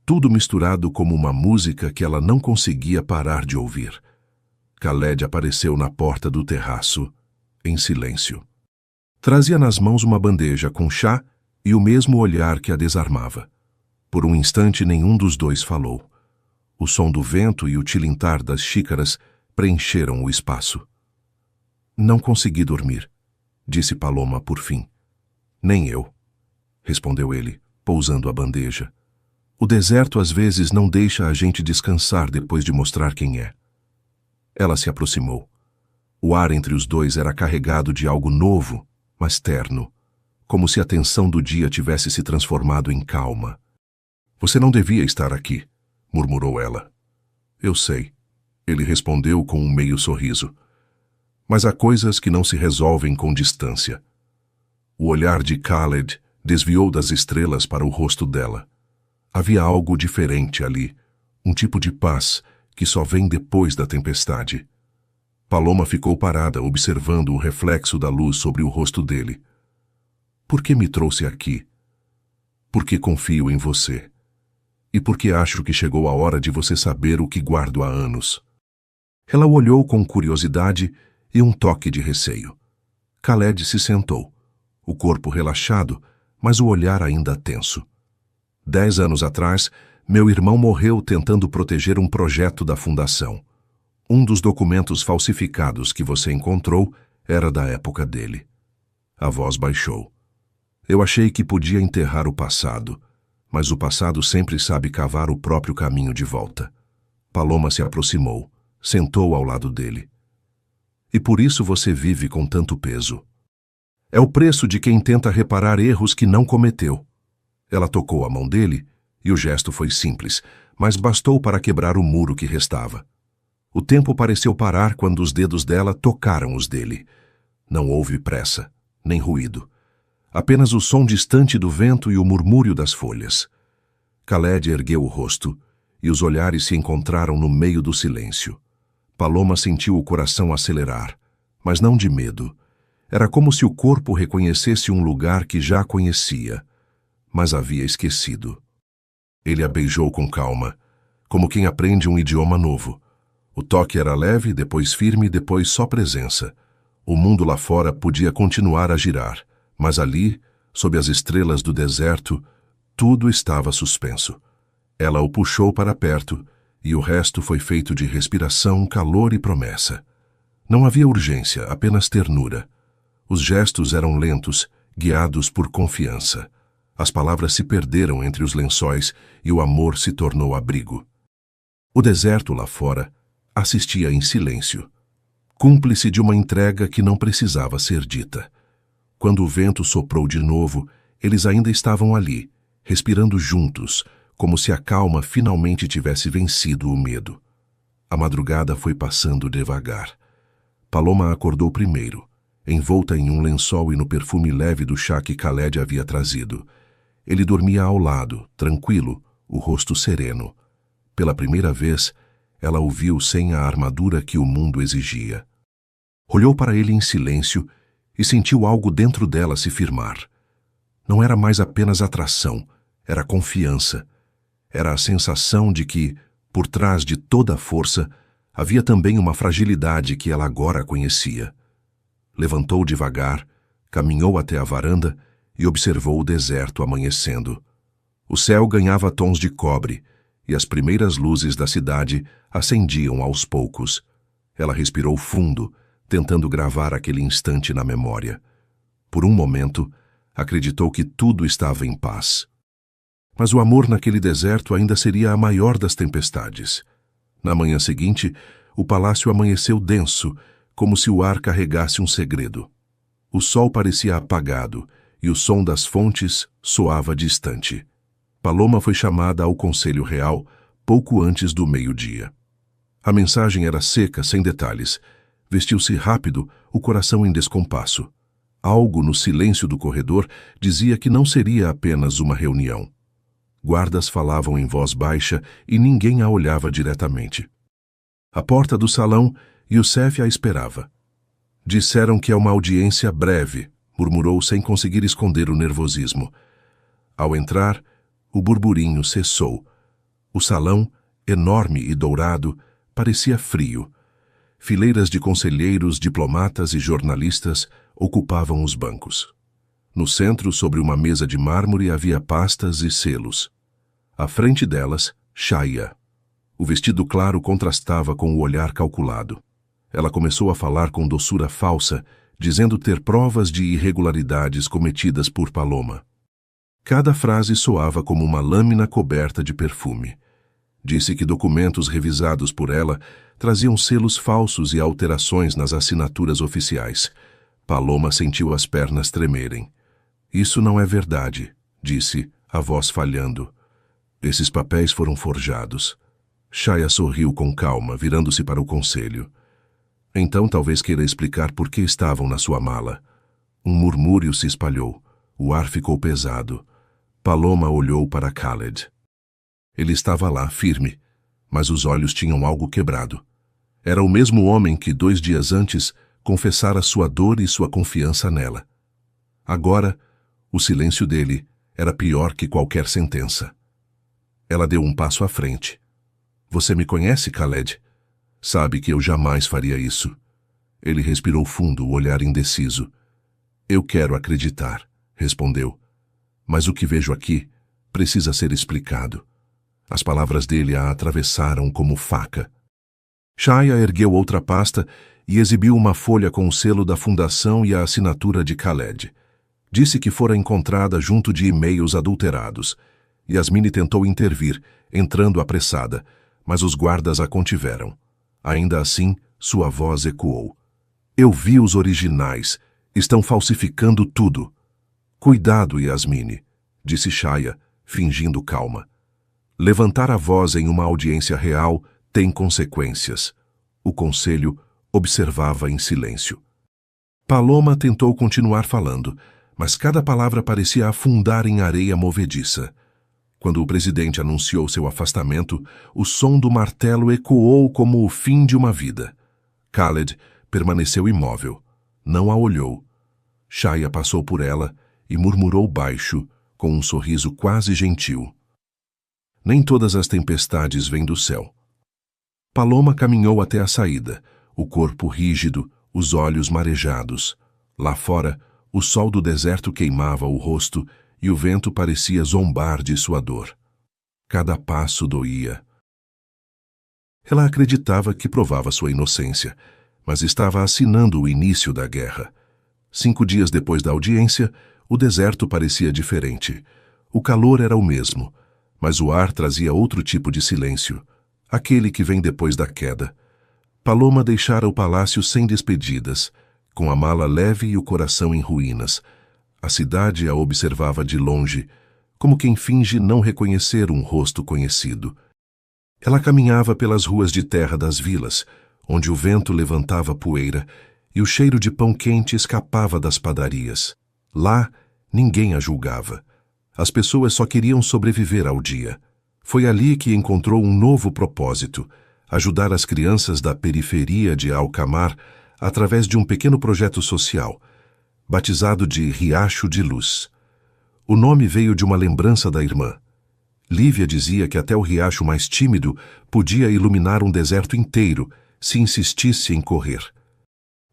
tudo misturado como uma música que ela não conseguia parar de ouvir. Khaled apareceu na porta do terraço, em silêncio. Trazia nas mãos uma bandeja com chá e o mesmo olhar que a desarmava. Por um instante nenhum dos dois falou. O som do vento e o tilintar das xícaras preencheram o espaço. Não consegui dormir, disse Paloma por fim. Nem eu, respondeu ele, pousando a bandeja. O deserto às vezes não deixa a gente descansar depois de mostrar quem é. Ela se aproximou. O ar entre os dois era carregado de algo novo, mas terno, como se a tensão do dia tivesse se transformado em calma. Você não devia estar aqui, murmurou ela. Eu sei, ele respondeu com um meio sorriso. Mas há coisas que não se resolvem com distância. O olhar de Khaled desviou das estrelas para o rosto dela. Havia algo diferente ali, um tipo de paz que só vem depois da tempestade. Paloma ficou parada, observando o reflexo da luz sobre o rosto dele. Por que me trouxe aqui? Porque confio em você. E porque acho que chegou a hora de você saber o que guardo há anos. Ela o olhou com curiosidade e um toque de receio. Khaled se sentou, o corpo relaxado, mas o olhar ainda tenso. 10 anos atrás, meu irmão morreu tentando proteger um projeto da fundação. Um dos documentos falsificados que você encontrou era da época dele. A voz baixou. Eu achei que podia enterrar o passado, mas o passado sempre sabe cavar o próprio caminho de volta. Paloma se aproximou, sentou ao lado dele. E por isso você vive com tanto peso. É o preço de quem tenta reparar erros que não cometeu. Ela tocou a mão dele e o gesto foi simples, mas bastou para quebrar o muro que restava. O tempo pareceu parar quando os dedos dela tocaram os dele. Não houve pressa, nem ruído. Apenas o som distante do vento e o murmúrio das folhas. Khaled ergueu o rosto e os olhares se encontraram no meio do silêncio. Paloma sentiu o coração acelerar, mas não de medo. Era como se o corpo reconhecesse um lugar que já conhecia, mas havia esquecido. Ele a beijou com calma, como quem aprende um idioma novo. O toque era leve, depois firme, depois só presença. O mundo lá fora podia continuar a girar, mas ali, sob as estrelas do deserto, tudo estava suspenso. Ela o puxou para perto, e o resto foi feito de respiração, calor e promessa. Não havia urgência, apenas ternura. Os gestos eram lentos, guiados por confiança. As palavras se perderam entre os lençóis e o amor se tornou abrigo. O deserto lá fora assistia em silêncio, cúmplice de uma entrega que não precisava ser dita. Quando o vento soprou de novo, eles ainda estavam ali, respirando juntos, como se a calma finalmente tivesse vencido o medo. A madrugada foi passando devagar. Paloma acordou primeiro, envolta em um lençol e no perfume leve do chá que Khaled havia trazido. Ele dormia ao lado, tranquilo, o rosto sereno. Pela primeira vez, ela o viu sem a armadura que o mundo exigia. Olhou para ele em silêncio e sentiu algo dentro dela se firmar. Não era mais apenas atração, era confiança. Era a sensação de que, por trás de toda a força, havia também uma fragilidade que ela agora conhecia. Levantou devagar, caminhou até a varanda e observou o deserto amanhecendo. O céu ganhava tons de cobre e as primeiras luzes da cidade acendiam aos poucos. Ela respirou fundo, tentando gravar aquele instante na memória. Por um momento, acreditou que tudo estava em paz. Mas o amor naquele deserto ainda seria a maior das tempestades. Na manhã seguinte, o palácio amanheceu denso, como se o ar carregasse um segredo. O sol parecia apagado e o som das fontes soava distante. Paloma foi chamada ao Conselho Real pouco antes do meio-dia. A mensagem era seca, sem detalhes. Vestiu-se rápido, o coração em descompasso. Algo no silêncio do corredor dizia que não seria apenas uma reunião. Guardas falavam em voz baixa e ninguém a olhava diretamente. À porta do salão, Youssef a esperava. Disseram que é uma audiência breve, murmurou sem conseguir esconder o nervosismo. Ao entrar, o burburinho cessou. O salão, enorme e dourado, parecia frio. Fileiras de conselheiros, diplomatas e jornalistas ocupavam os bancos. No centro, sobre uma mesa de mármore, havia pastas e selos. À frente delas, Shaya. O vestido claro contrastava com o olhar calculado. Ela começou a falar com doçura falsa, dizendo ter provas de irregularidades cometidas por Paloma. Cada frase soava como uma lâmina coberta de perfume. Disse que documentos revisados por ela traziam selos falsos e alterações nas assinaturas oficiais. Paloma sentiu as pernas tremerem. Isso não é verdade, disse, a voz falhando. Esses papéis foram forjados. Shaya sorriu com calma, virando-se para o conselho. Então talvez queira explicar por que estavam na sua mala. Um murmúrio se espalhou. O ar ficou pesado. Paloma olhou para Khaled. Ele estava lá, firme, mas os olhos tinham algo quebrado. Era o mesmo homem que 2 dias antes confessara sua dor e sua confiança nela. Agora, o silêncio dele era pior que qualquer sentença. Ela deu um passo à frente. Você me conhece, Khaled? Sabe que eu jamais faria isso. Ele respirou fundo, o olhar indeciso. Eu quero acreditar, respondeu. Mas o que vejo aqui precisa ser explicado. As palavras dele a atravessaram como faca. Shaya ergueu outra pasta e exibiu uma folha com o selo da fundação e a assinatura de Khaled. Disse que fora encontrada junto de e-mails adulterados. Yasmine tentou intervir, entrando apressada, mas os guardas a contiveram. Ainda assim, sua voz ecoou. Eu vi os originais. Estão falsificando tudo. Cuidado, Yasmine, disse Shaya, fingindo calma. Levantar a voz em uma audiência real tem consequências. O conselho observava em silêncio. Paloma tentou continuar falando, mas cada palavra parecia afundar em areia movediça. Quando o presidente anunciou seu afastamento, o som do martelo ecoou como o fim de uma vida. Khaled permaneceu imóvel. Não a olhou. Shaya passou por ela e murmurou baixo, com um sorriso quase gentil. Nem todas as tempestades vêm do céu. Paloma caminhou até a saída, o corpo rígido, os olhos marejados. Lá fora, o sol do deserto queimava o rosto e o vento parecia zombar de sua dor. Cada passo doía. Ela acreditava que provava sua inocência, mas estava assinando o início da guerra. 5 dias depois da audiência, o deserto parecia diferente. O calor era o mesmo, mas o ar trazia outro tipo de silêncio, aquele que vem depois da queda. Paloma deixara o palácio sem despedidas, com a mala leve e o coração em ruínas. A cidade a observava de longe, como quem finge não reconhecer um rosto conhecido. Ela caminhava pelas ruas de terra das vilas, onde o vento levantava poeira e o cheiro de pão quente escapava das padarias. Lá, ninguém a julgava. As pessoas só queriam sobreviver ao dia. Foi ali que encontrou um novo propósito: ajudar as crianças da periferia de Alcamar através de um pequeno projeto social, batizado de Riacho de Luz. O nome veio de uma lembrança da irmã. Lívia dizia que até o riacho mais tímido podia iluminar um deserto inteiro se insistisse em correr.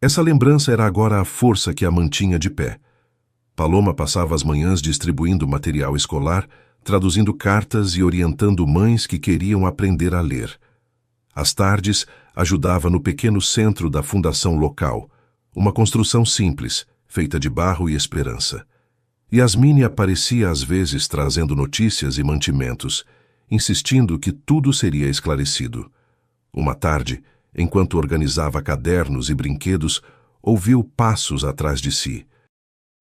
Essa lembrança era agora a força que a mantinha de pé. Paloma passava as manhãs distribuindo material escolar, traduzindo cartas e orientando mães que queriam aprender a ler. Às tardes, ajudava no pequeno centro da fundação local, uma construção simples, feita de barro e esperança. Yasmine aparecia às vezes trazendo notícias e mantimentos, insistindo que tudo seria esclarecido. Uma tarde, enquanto organizava cadernos e brinquedos, ouviu passos atrás de si.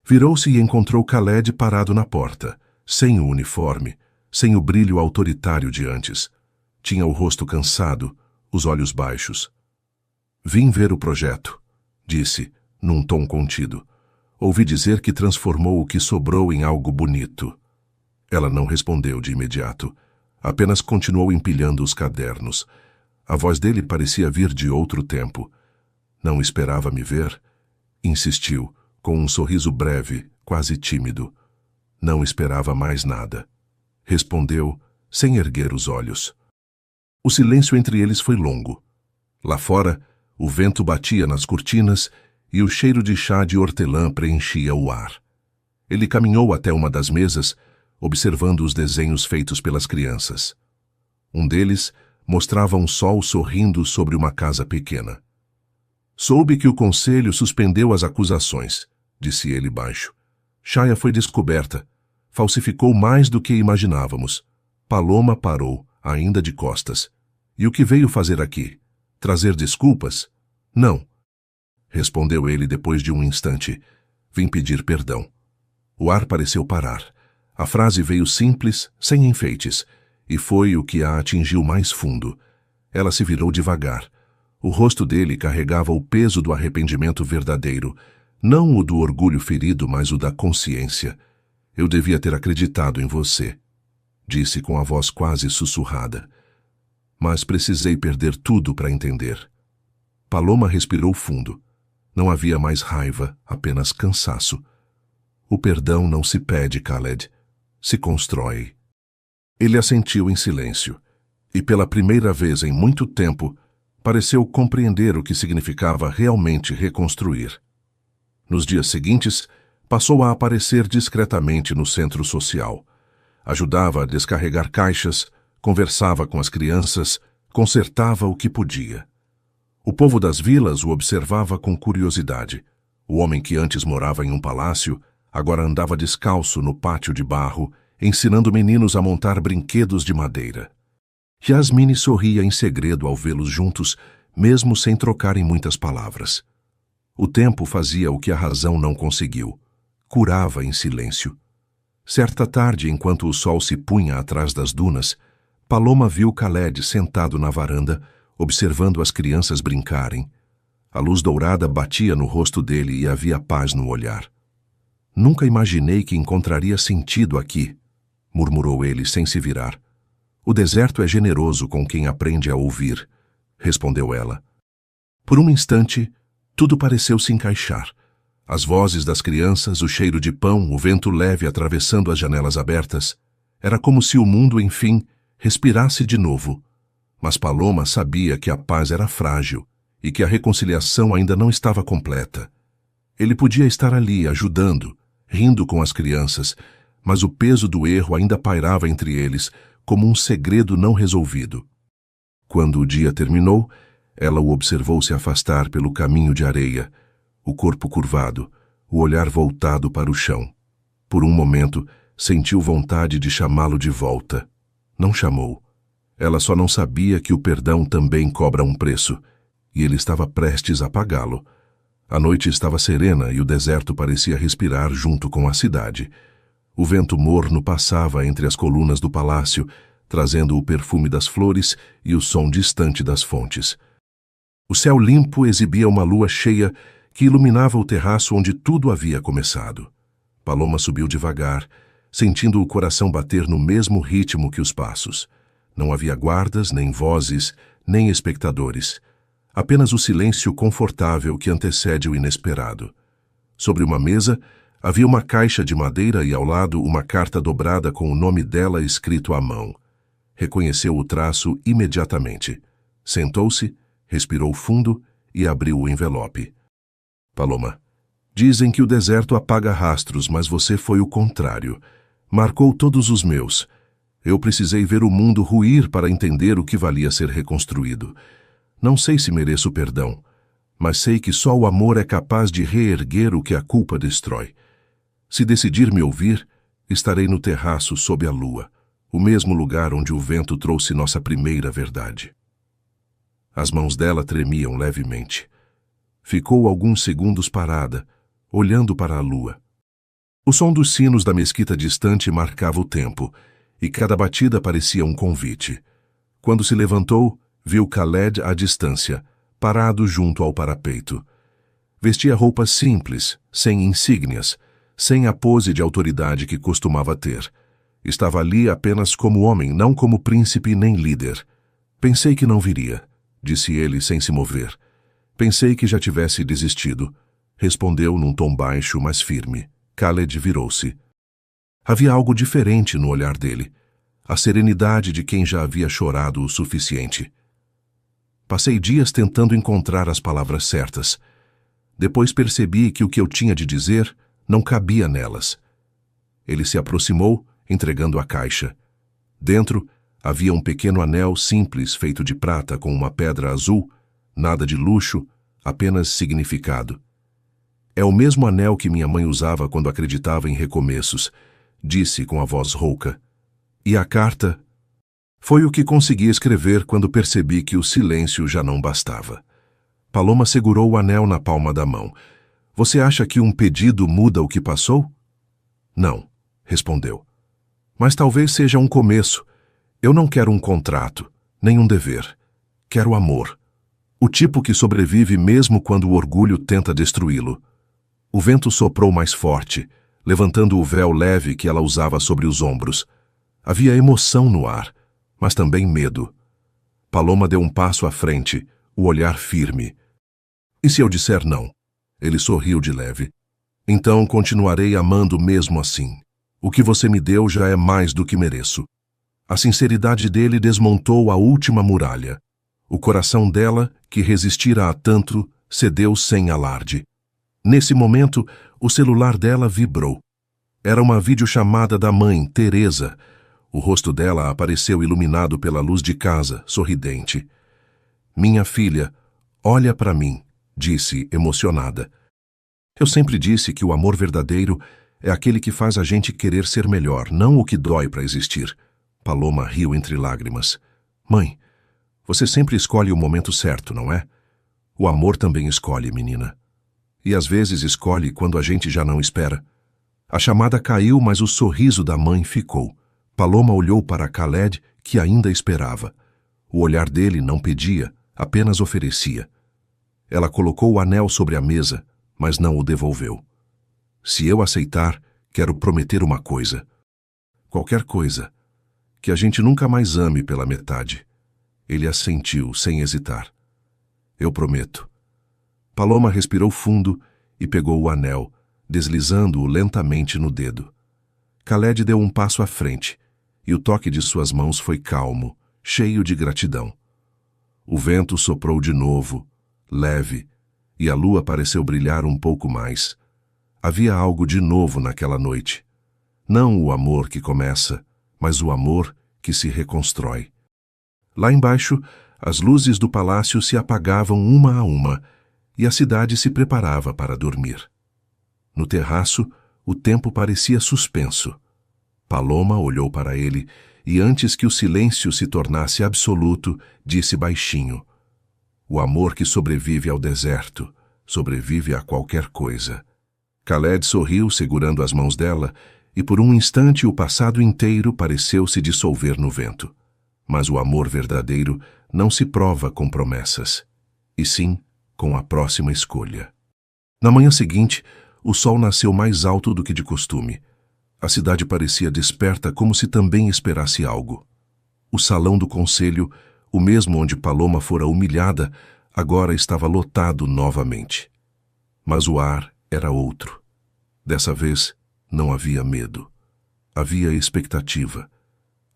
Virou-se e encontrou Khaled parado na porta, sem o uniforme, sem o brilho autoritário de antes. Tinha o rosto cansado, os olhos baixos. Vim ver o projeto, disse, num tom contido. Ouvi dizer que transformou o que sobrou em algo bonito. Ela não respondeu de imediato. Apenas continuou empilhando os cadernos. A voz dele parecia vir de outro tempo. Não esperava me ver? Insistiu, com um sorriso breve, quase tímido. Não esperava mais nada. Respondeu, sem erguer os olhos. O silêncio entre eles foi longo. Lá fora, o vento batia nas cortinas e o cheiro de chá de hortelã preenchia o ar. Ele caminhou até uma das mesas, observando os desenhos feitos pelas crianças. Um deles mostrava um sol sorrindo sobre uma casa pequena. Soube que o conselho suspendeu as acusações, disse ele baixo. Shaya foi descoberta. Falsificou mais do que imaginávamos. Paloma parou, ainda de costas. E o que veio fazer aqui? Trazer desculpas? Não. Respondeu ele depois de um instante. Vim pedir perdão. O ar pareceu parar. A frase veio simples, sem enfeites, e foi o que a atingiu mais fundo. Ela se virou devagar. O rosto dele carregava o peso do arrependimento verdadeiro, não o do orgulho ferido, mas o da consciência. Eu devia ter acreditado em você, disse com a voz quase sussurrada. Mas precisei perder tudo para entender. Paloma respirou fundo. Não havia mais raiva, apenas cansaço. O perdão não se pede, Khaled. Se constrói. Ele assentiu em silêncio, e pela primeira vez em muito tempo, pareceu compreender o que significava realmente reconstruir. Nos dias seguintes, passou a aparecer discretamente no centro social. Ajudava a descarregar caixas, conversava com as crianças, consertava o que podia. O povo das vilas o observava com curiosidade. O homem que antes morava em um palácio, agora andava descalço no pátio de barro, ensinando meninos a montar brinquedos de madeira. Yasmine sorria em segredo ao vê-los juntos, mesmo sem trocarem muitas palavras. O tempo fazia o que a razão não conseguiu. Curava em silêncio. Certa tarde, enquanto o sol se punha atrás das dunas, Paloma viu Khaled sentado na varanda, observando as crianças brincarem. A luz dourada batia no rosto dele e havia paz no olhar. Nunca imaginei que encontraria sentido aqui, murmurou ele sem se virar. O deserto é generoso com quem aprende a ouvir, respondeu ela. Por um instante, tudo pareceu se encaixar. As vozes das crianças, o cheiro de pão, o vento leve atravessando as janelas abertas. Era como se o mundo, enfim, respirasse de novo. Mas Paloma sabia que a paz era frágil e que a reconciliação ainda não estava completa. Ele podia estar ali, ajudando, rindo com as crianças, mas o peso do erro ainda pairava entre eles, como um segredo não resolvido. Quando o dia terminou, ela o observou se afastar pelo caminho de areia, o corpo curvado, o olhar voltado para o chão. Por um momento, sentiu vontade de chamá-lo de volta. Não chamou. Ela só não sabia que o perdão também cobra um preço, e ele estava prestes a pagá-lo. A noite estava serena e o deserto parecia respirar junto com a cidade. O vento morno passava entre as colunas do palácio, trazendo o perfume das flores e o som distante das fontes. O céu limpo exibia uma lua cheia que iluminava o terraço onde tudo havia começado. Paloma subiu devagar, sentindo o coração bater no mesmo ritmo que os passos. Não havia guardas, nem vozes, nem espectadores. Apenas o silêncio confortável que antecede o inesperado. Sobre uma mesa, havia uma caixa de madeira e ao lado uma carta dobrada com o nome dela escrito à mão. Reconheceu o traço imediatamente. Sentou-se, respirou fundo e abriu o envelope. Paloma, dizem que o deserto apaga rastros, mas você foi o contrário. Marcou todos os meus. Eu precisei ver o mundo ruir para entender o que valia ser reconstruído. Não sei se mereço perdão, mas sei que só o amor é capaz de reerguer o que a culpa destrói. Se decidir me ouvir, estarei no terraço sob a lua, o mesmo lugar onde o vento trouxe nossa primeira verdade. As mãos dela tremiam levemente. Ficou alguns segundos parada, olhando para a lua. O som dos sinos da mesquita distante marcava o tempo, e cada batida parecia um convite. Quando se levantou, viu Khaled à distância, parado junto ao parapeito. Vestia roupas simples, sem insígnias, sem a pose de autoridade que costumava ter. Estava ali apenas como homem, não como príncipe nem líder. Pensei que não viria, disse ele sem se mover. Pensei que já tivesse desistido, respondeu num tom baixo, mas firme. Khaled virou-se. Havia algo diferente no olhar dele, a serenidade de quem já havia chorado o suficiente. Passei dias tentando encontrar as palavras certas. Depois percebi que o que eu tinha de dizer não cabia nelas. Ele se aproximou, entregando a caixa. Dentro havia um pequeno anel simples feito de prata com uma pedra azul, nada de luxo, apenas significado. É o mesmo anel que minha mãe usava quando acreditava em recomeços, disse com a voz rouca. E a carta? Foi o que consegui escrever quando percebi que o silêncio já não bastava. Paloma segurou o anel na palma da mão. Você acha que um pedido muda o que passou? Não, respondeu. Mas talvez seja um começo. Eu não quero um contrato, nem um dever. Quero amor. O tipo que sobrevive mesmo quando o orgulho tenta destruí-lo. O vento soprou mais forte, levantando o véu leve que ela usava sobre os ombros. Havia emoção no ar, mas também medo. Paloma deu um passo à frente, o olhar firme. E se eu disser não? Ele sorriu de leve. Então continuarei amando mesmo assim. O que você me deu já é mais do que mereço. A sinceridade dele desmontou a última muralha. O coração dela, que resistira a tanto, cedeu sem alarde. Nesse momento, o celular dela vibrou. Era uma videochamada da mãe, Teresa. O rosto dela apareceu iluminado pela luz de casa, sorridente. Minha filha, olha para mim, disse, emocionada. Eu sempre disse que o amor verdadeiro é aquele que faz a gente querer ser melhor, não o que dói para existir. Paloma riu entre lágrimas. Mãe, você sempre escolhe o momento certo, não é? O amor também escolhe, menina. E às vezes escolhe quando a gente já não espera. A chamada caiu, mas o sorriso da mãe ficou. Paloma olhou para Khaled, que ainda esperava. O olhar dele não pedia, apenas oferecia. Ela colocou o anel sobre a mesa, mas não o devolveu. Se eu aceitar, quero prometer uma coisa. Qualquer coisa. Que a gente nunca mais ame pela metade. Ele assentiu, sem hesitar. Eu prometo. Paloma respirou fundo e pegou o anel, deslizando-o lentamente no dedo. Khaled deu um passo à frente, e o toque de suas mãos foi calmo, cheio de gratidão. O vento soprou de novo, leve, e a lua pareceu brilhar um pouco mais. Havia algo de novo naquela noite. Não o amor que começa, mas o amor que se reconstrói. Lá embaixo, as luzes do palácio se apagavam uma a uma, e a cidade se preparava para dormir. No terraço, o tempo parecia suspenso. Paloma olhou para ele e, antes que o silêncio se tornasse absoluto, disse baixinho: o amor que sobrevive ao deserto, sobrevive a qualquer coisa. Khaled sorriu segurando as mãos dela, e por um instante o passado inteiro pareceu se dissolver no vento. Mas o amor verdadeiro não se prova com promessas, e sim com a próxima escolha. Na manhã seguinte, o sol nasceu mais alto do que de costume. A cidade parecia desperta como se também esperasse algo. O salão do conselho, o mesmo onde Paloma fora humilhada, agora estava lotado novamente. Mas o ar era outro. Dessa vez, não havia medo. Havia expectativa.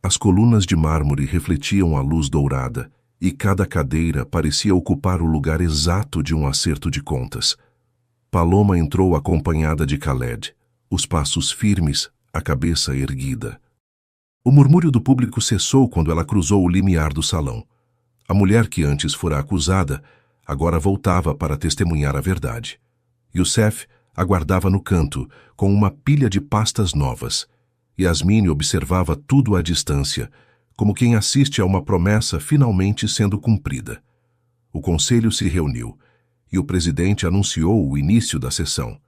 As colunas de mármore refletiam a luz dourada, e cada cadeira parecia ocupar o lugar exato de um acerto de contas. Paloma entrou acompanhada de Khaled, os passos firmes, a cabeça erguida. O murmúrio do público cessou quando ela cruzou o limiar do salão. A mulher que antes fora acusada, agora voltava para testemunhar a verdade. Youssef aguardava no canto, com uma pilha de pastas novas. Yasmine observava tudo à distância, como quem assiste a uma promessa finalmente sendo cumprida. O conselho se reuniu, e o presidente anunciou o início da sessão.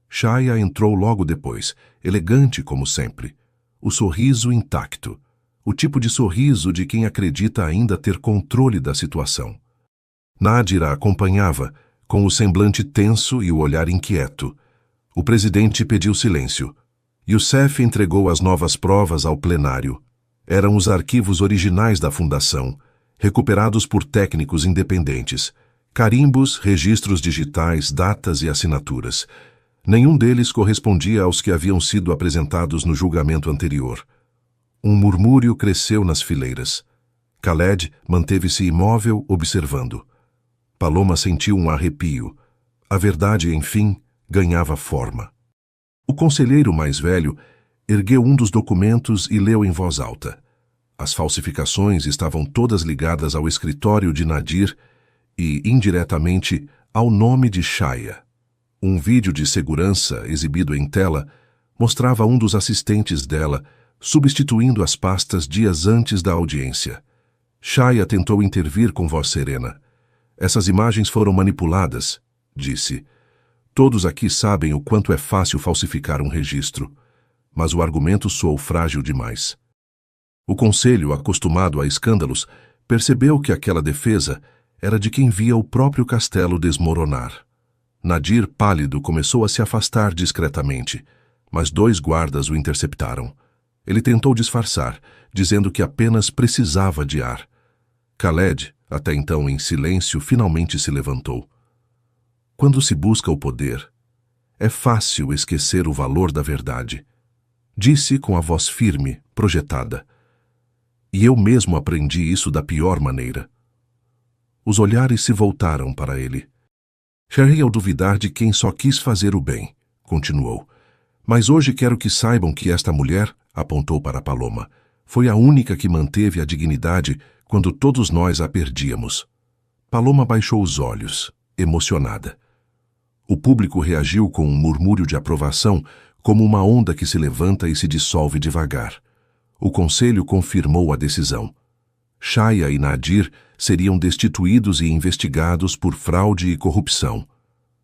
Shaya entrou logo depois, elegante como sempre, o sorriso intacto, o tipo de sorriso de quem acredita ainda ter controle da situação. Nadir a acompanhava, com o semblante tenso e o olhar inquieto. O presidente pediu silêncio. Youssef entregou as novas provas ao plenário. Eram os arquivos originais da fundação, recuperados por técnicos independentes. Carimbos, registros digitais, datas e assinaturas. Nenhum deles correspondia aos que haviam sido apresentados no julgamento anterior. Um murmúrio cresceu nas fileiras. Khaled manteve-se imóvel, observando. Paloma sentiu um arrepio. A verdade, enfim, ganhava forma. O conselheiro mais velho ergueu um dos documentos e leu em voz alta. As falsificações estavam todas ligadas ao escritório de Nadir e, indiretamente, ao nome de Shaya. Um vídeo de segurança, exibido em tela, mostrava um dos assistentes dela substituindo as pastas dias antes da audiência. Shaya tentou intervir com voz serena. Essas imagens foram manipuladas, disse. Todos aqui sabem o quanto é fácil falsificar um registro, mas o argumento soou frágil demais. O conselho, acostumado a escândalos, percebeu que aquela defesa era de quem via o próprio castelo desmoronar. Nadir, pálido, começou a se afastar discretamente, mas 2 guardas o interceptaram. Ele tentou disfarçar, dizendo que apenas precisava de ar. Khaled, até então em silêncio, finalmente se levantou. Quando se busca o poder, é fácil esquecer o valor da verdade. Disse com a voz firme, projetada. E eu mesmo aprendi isso da pior maneira. Os olhares se voltaram para ele. Cheguei ao duvidar de quem só quis fazer o bem, continuou. Mas hoje quero que saibam que esta mulher, apontou para Paloma, foi a única que manteve a dignidade quando todos nós a perdíamos. Paloma baixou os olhos, emocionada. O público reagiu com um murmúrio de aprovação, como uma onda que se levanta e se dissolve devagar. O conselho confirmou a decisão. Chaya e Nadir seriam destituídos e investigados por fraude e corrupção.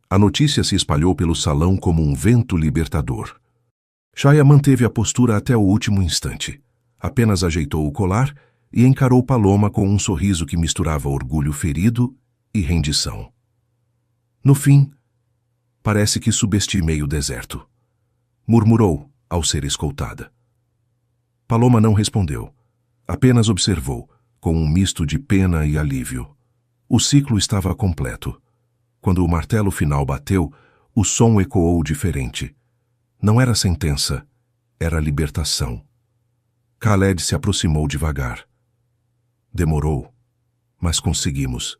A notícia se espalhou pelo salão como um vento libertador. Chaya manteve a postura até o último instante. Apenas ajeitou o colar e encarou Paloma com um sorriso que misturava orgulho ferido e rendição. No fim, parece que subestimei o deserto, murmurou ao ser escoltada. Paloma não respondeu, apenas observou, com um misto de pena e alívio. O ciclo estava completo. Quando o martelo final bateu, o som ecoou diferente. Não era sentença, era libertação. Khaled se aproximou devagar. Demorou, mas conseguimos.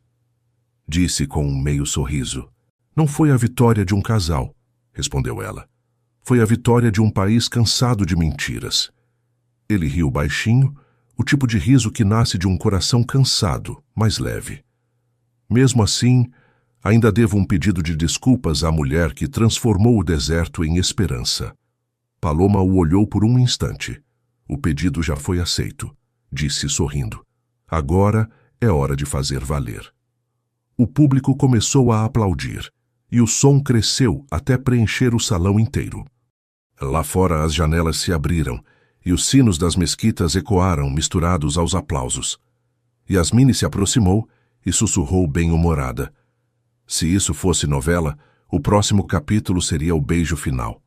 Disse com um meio sorriso. Não foi a vitória de um casal, respondeu ela. Foi a vitória de um país cansado de mentiras. Ele riu baixinho, o tipo de riso que nasce de um coração cansado, mas leve. Mesmo assim, ainda devo um pedido de desculpas à mulher que transformou o deserto em esperança. Paloma o olhou por um instante. O pedido já foi aceito, disse sorrindo. Agora é hora de fazer valer. O público começou a aplaudir, e o som cresceu até preencher o salão inteiro. Lá fora as janelas se abriram, e os sinos das mesquitas ecoaram misturados aos aplausos. Yasmine se aproximou e sussurrou bem-humorada. Se isso fosse novela, o próximo capítulo seria o beijo final.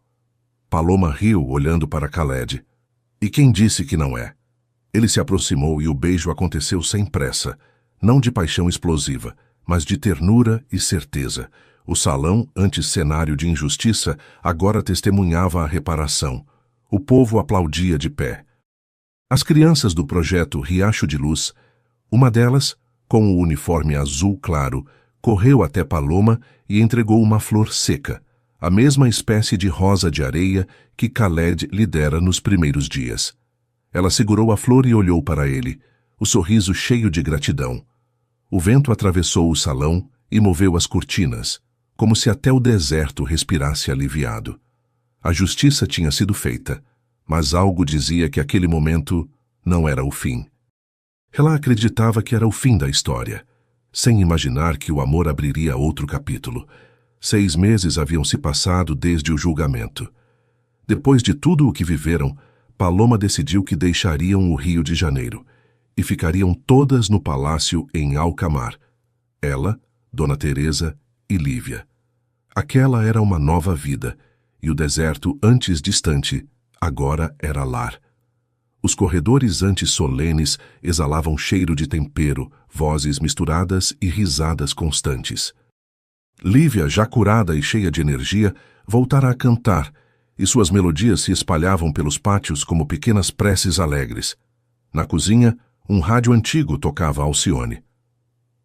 Paloma riu, olhando para Khaled. E quem disse que não é? Ele se aproximou e o beijo aconteceu sem pressa, não de paixão explosiva, mas de ternura e certeza. O salão, antes cenário de injustiça, agora testemunhava a reparação. O povo aplaudia de pé. As crianças do projeto Riacho de Luz, uma delas, com o uniforme azul claro, correu até Paloma e entregou uma flor seca, a mesma espécie de rosa de areia que Khaled lhe dera nos primeiros dias. Ela segurou a flor e olhou para ele, o sorriso cheio de gratidão. O vento atravessou o salão e moveu as cortinas, como se até o deserto respirasse aliviado. A justiça tinha sido feita, mas algo dizia que aquele momento não era o fim. Ela acreditava que era o fim da história, sem imaginar que o amor abriria outro capítulo. 6 meses haviam se passado desde o julgamento. Depois de tudo o que viveram, Paloma decidiu que deixariam o Rio de Janeiro e ficariam todas no palácio em Alcamar. Ela, Dona Teresa e Lívia. Aquela era uma nova vida, e o deserto antes distante, agora era lar. Os corredores antes solenes exalavam cheiro de tempero, vozes misturadas e risadas constantes. Lívia, já curada e cheia de energia, voltara a cantar, e suas melodias se espalhavam pelos pátios como pequenas preces alegres. Na cozinha, um rádio antigo tocava Alcione.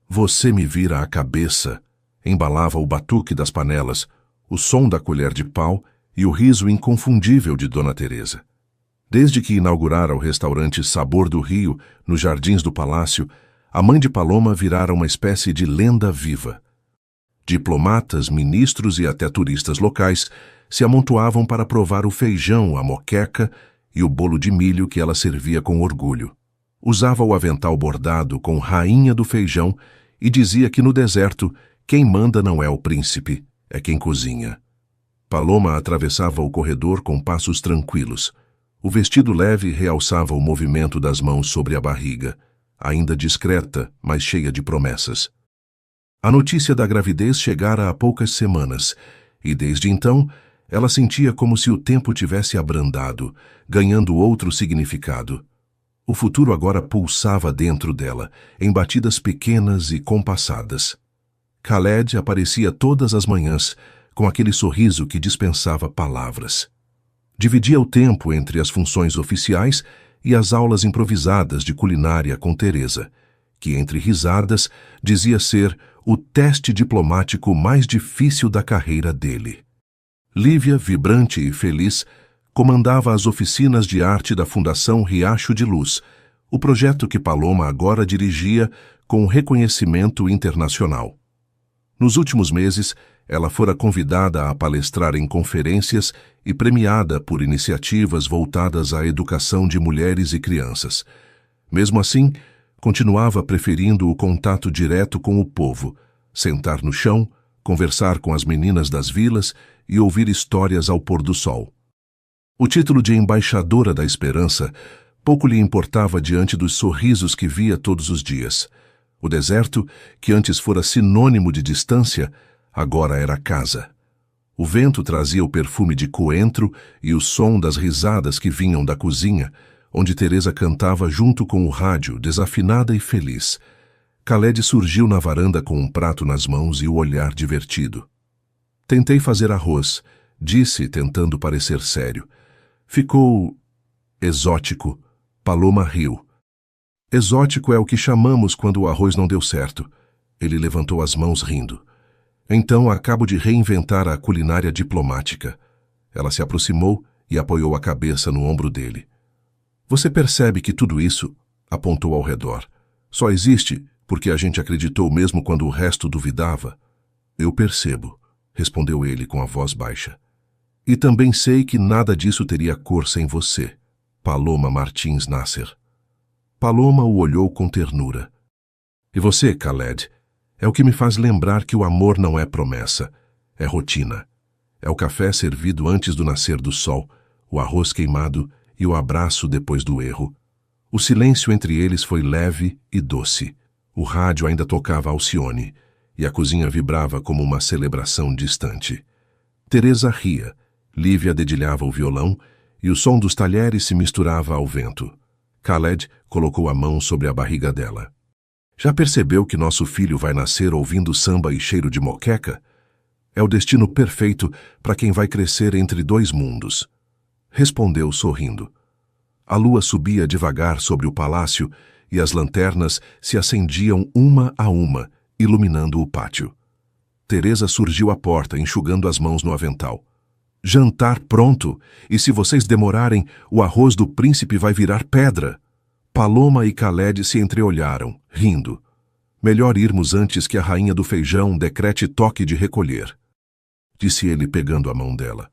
Você me vira a cabeça, embalava o batuque das panelas, o som da colher de pau e o riso inconfundível de Dona Teresa. Desde que inaugurara o restaurante Sabor do Rio, nos jardins do palácio, a mãe de Paloma virara uma espécie de lenda viva. Diplomatas, ministros e até turistas locais se amontoavam para provar o feijão, a moqueca e o bolo de milho que ela servia com orgulho. Usava o avental bordado com rainha do feijão e dizia que no deserto quem manda não é o príncipe, é quem cozinha. Paloma atravessava o corredor com passos tranquilos. O vestido leve realçava o movimento das mãos sobre a barriga, ainda discreta, mas cheia de promessas. A notícia da gravidez chegara há poucas semanas, e desde então ela sentia como se o tempo tivesse abrandado, ganhando outro significado. O futuro agora pulsava dentro dela, em batidas pequenas e compassadas. Khaled aparecia todas as manhãs, com aquele sorriso que dispensava palavras. Dividia o tempo entre as funções oficiais e as aulas improvisadas de culinária com Teresa, que, entre risadas, dizia ser o teste diplomático mais difícil da carreira dele. Lívia, vibrante e feliz, comandava as oficinas de arte da Fundação Riacho de Luz, o projeto que Paloma agora dirigia com reconhecimento internacional. Nos últimos meses, ela fora convidada a palestrar em conferências e premiada por iniciativas voltadas à educação de mulheres e crianças. Mesmo assim, continuava preferindo o contato direto com o povo, sentar no chão, conversar com as meninas das vilas e ouvir histórias ao pôr do sol. O título de embaixadora da esperança pouco lhe importava diante dos sorrisos que via todos os dias. O deserto, que antes fora sinônimo de distância, agora era casa. O vento trazia o perfume de coentro e o som das risadas que vinham da cozinha, onde Teresa cantava junto com o rádio, desafinada e feliz. Khaled surgiu na varanda com um prato nas mãos e o olhar divertido. Tentei fazer arroz, disse, tentando parecer sério. Ficou exótico. Paloma riu. Exótico é o que chamamos quando o arroz não deu certo. Ele levantou as mãos rindo. Então acabo de reinventar a culinária diplomática. Ela se aproximou e apoiou a cabeça no ombro dele. Você percebe que tudo isso, apontou ao redor, só existe porque a gente acreditou mesmo quando o resto duvidava? Eu percebo, respondeu ele com a voz baixa. E também sei que nada disso teria cor sem você, Paloma Martins Nasser. Paloma o olhou com ternura. E você, Khaled, é o que me faz lembrar que o amor não é promessa, é rotina. É o café servido antes do nascer do sol, o arroz queimado e o abraço depois do erro. O silêncio entre eles foi leve e doce. O rádio ainda tocava Alcione, e a cozinha vibrava como uma celebração distante. Teresa ria, Lívia dedilhava o violão, e o som dos talheres se misturava ao vento. Khaled colocou a mão sobre a barriga dela. Já percebeu que nosso filho vai nascer ouvindo samba e cheiro de moqueca? É o destino perfeito para quem vai crescer entre dois mundos. Respondeu sorrindo. A lua subia devagar sobre o palácio e as lanternas se acendiam uma a uma, iluminando o pátio. Teresa surgiu à porta, enxugando as mãos no avental. Jantar pronto, e se vocês demorarem, o arroz do príncipe vai virar pedra. Paloma e Khaled se entreolharam, rindo. Melhor irmos antes que a rainha do feijão decrete toque de recolher, disse ele pegando a mão dela.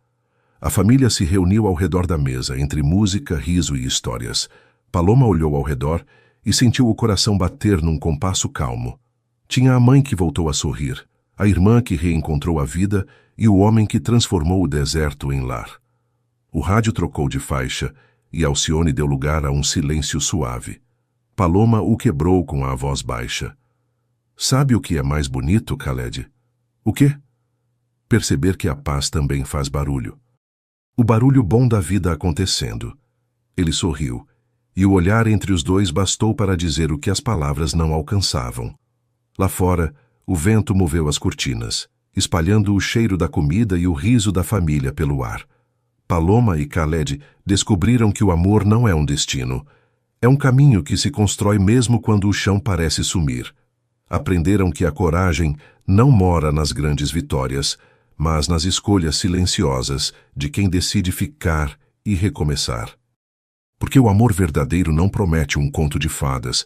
A família se reuniu ao redor da mesa, entre música, riso e histórias. Paloma olhou ao redor e sentiu o coração bater num compasso calmo. Tinha a mãe que voltou a sorrir, a irmã que reencontrou a vida e o homem que transformou o deserto em lar. O rádio trocou de faixa e Alcione deu lugar a um silêncio suave. Paloma o quebrou com a voz baixa. Sabe o que é mais bonito, Khaled? O quê? Perceber que a paz também faz barulho. O barulho bom da vida acontecendo. Ele sorriu, e o olhar entre os dois bastou para dizer o que as palavras não alcançavam. Lá fora, o vento moveu as cortinas, espalhando o cheiro da comida e o riso da família pelo ar. Paloma e Khaled descobriram que o amor não é um destino. É um caminho que se constrói mesmo quando o chão parece sumir. Aprenderam que a coragem não mora nas grandes vitórias, mas nas escolhas silenciosas de quem decide ficar e recomeçar. Porque o amor verdadeiro não promete um conto de fadas.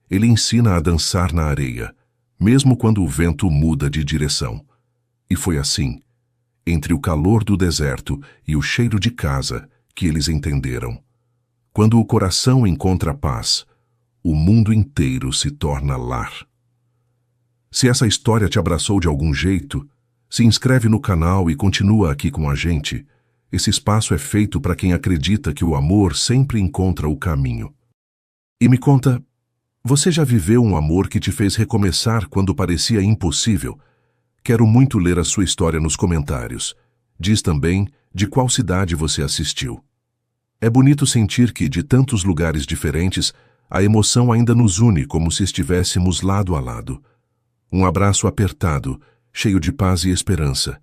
Ele ensina a dançar na areia, mesmo quando o vento muda de direção. E foi assim, entre o calor do deserto e o cheiro de casa, que eles entenderam. Quando o coração encontra paz, o mundo inteiro se torna lar. Se essa história te abraçou de algum jeito, se inscreve no canal e continua aqui com a gente. Esse espaço é feito para quem acredita que o amor sempre encontra o caminho. E me conta, você já viveu um amor que te fez recomeçar quando parecia impossível? Quero muito ler a sua história nos comentários. Diz também de qual cidade você assistiu. É bonito sentir que, de tantos lugares diferentes, a emoção ainda nos une como se estivéssemos lado a lado. Um abraço apertado, cheio de paz e esperança.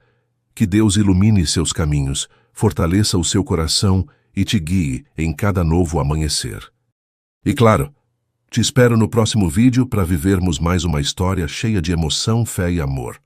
Que Deus ilumine seus caminhos, fortaleça o seu coração e te guie em cada novo amanhecer. E claro, te espero no próximo vídeo para vivermos mais uma história cheia de emoção, fé e amor.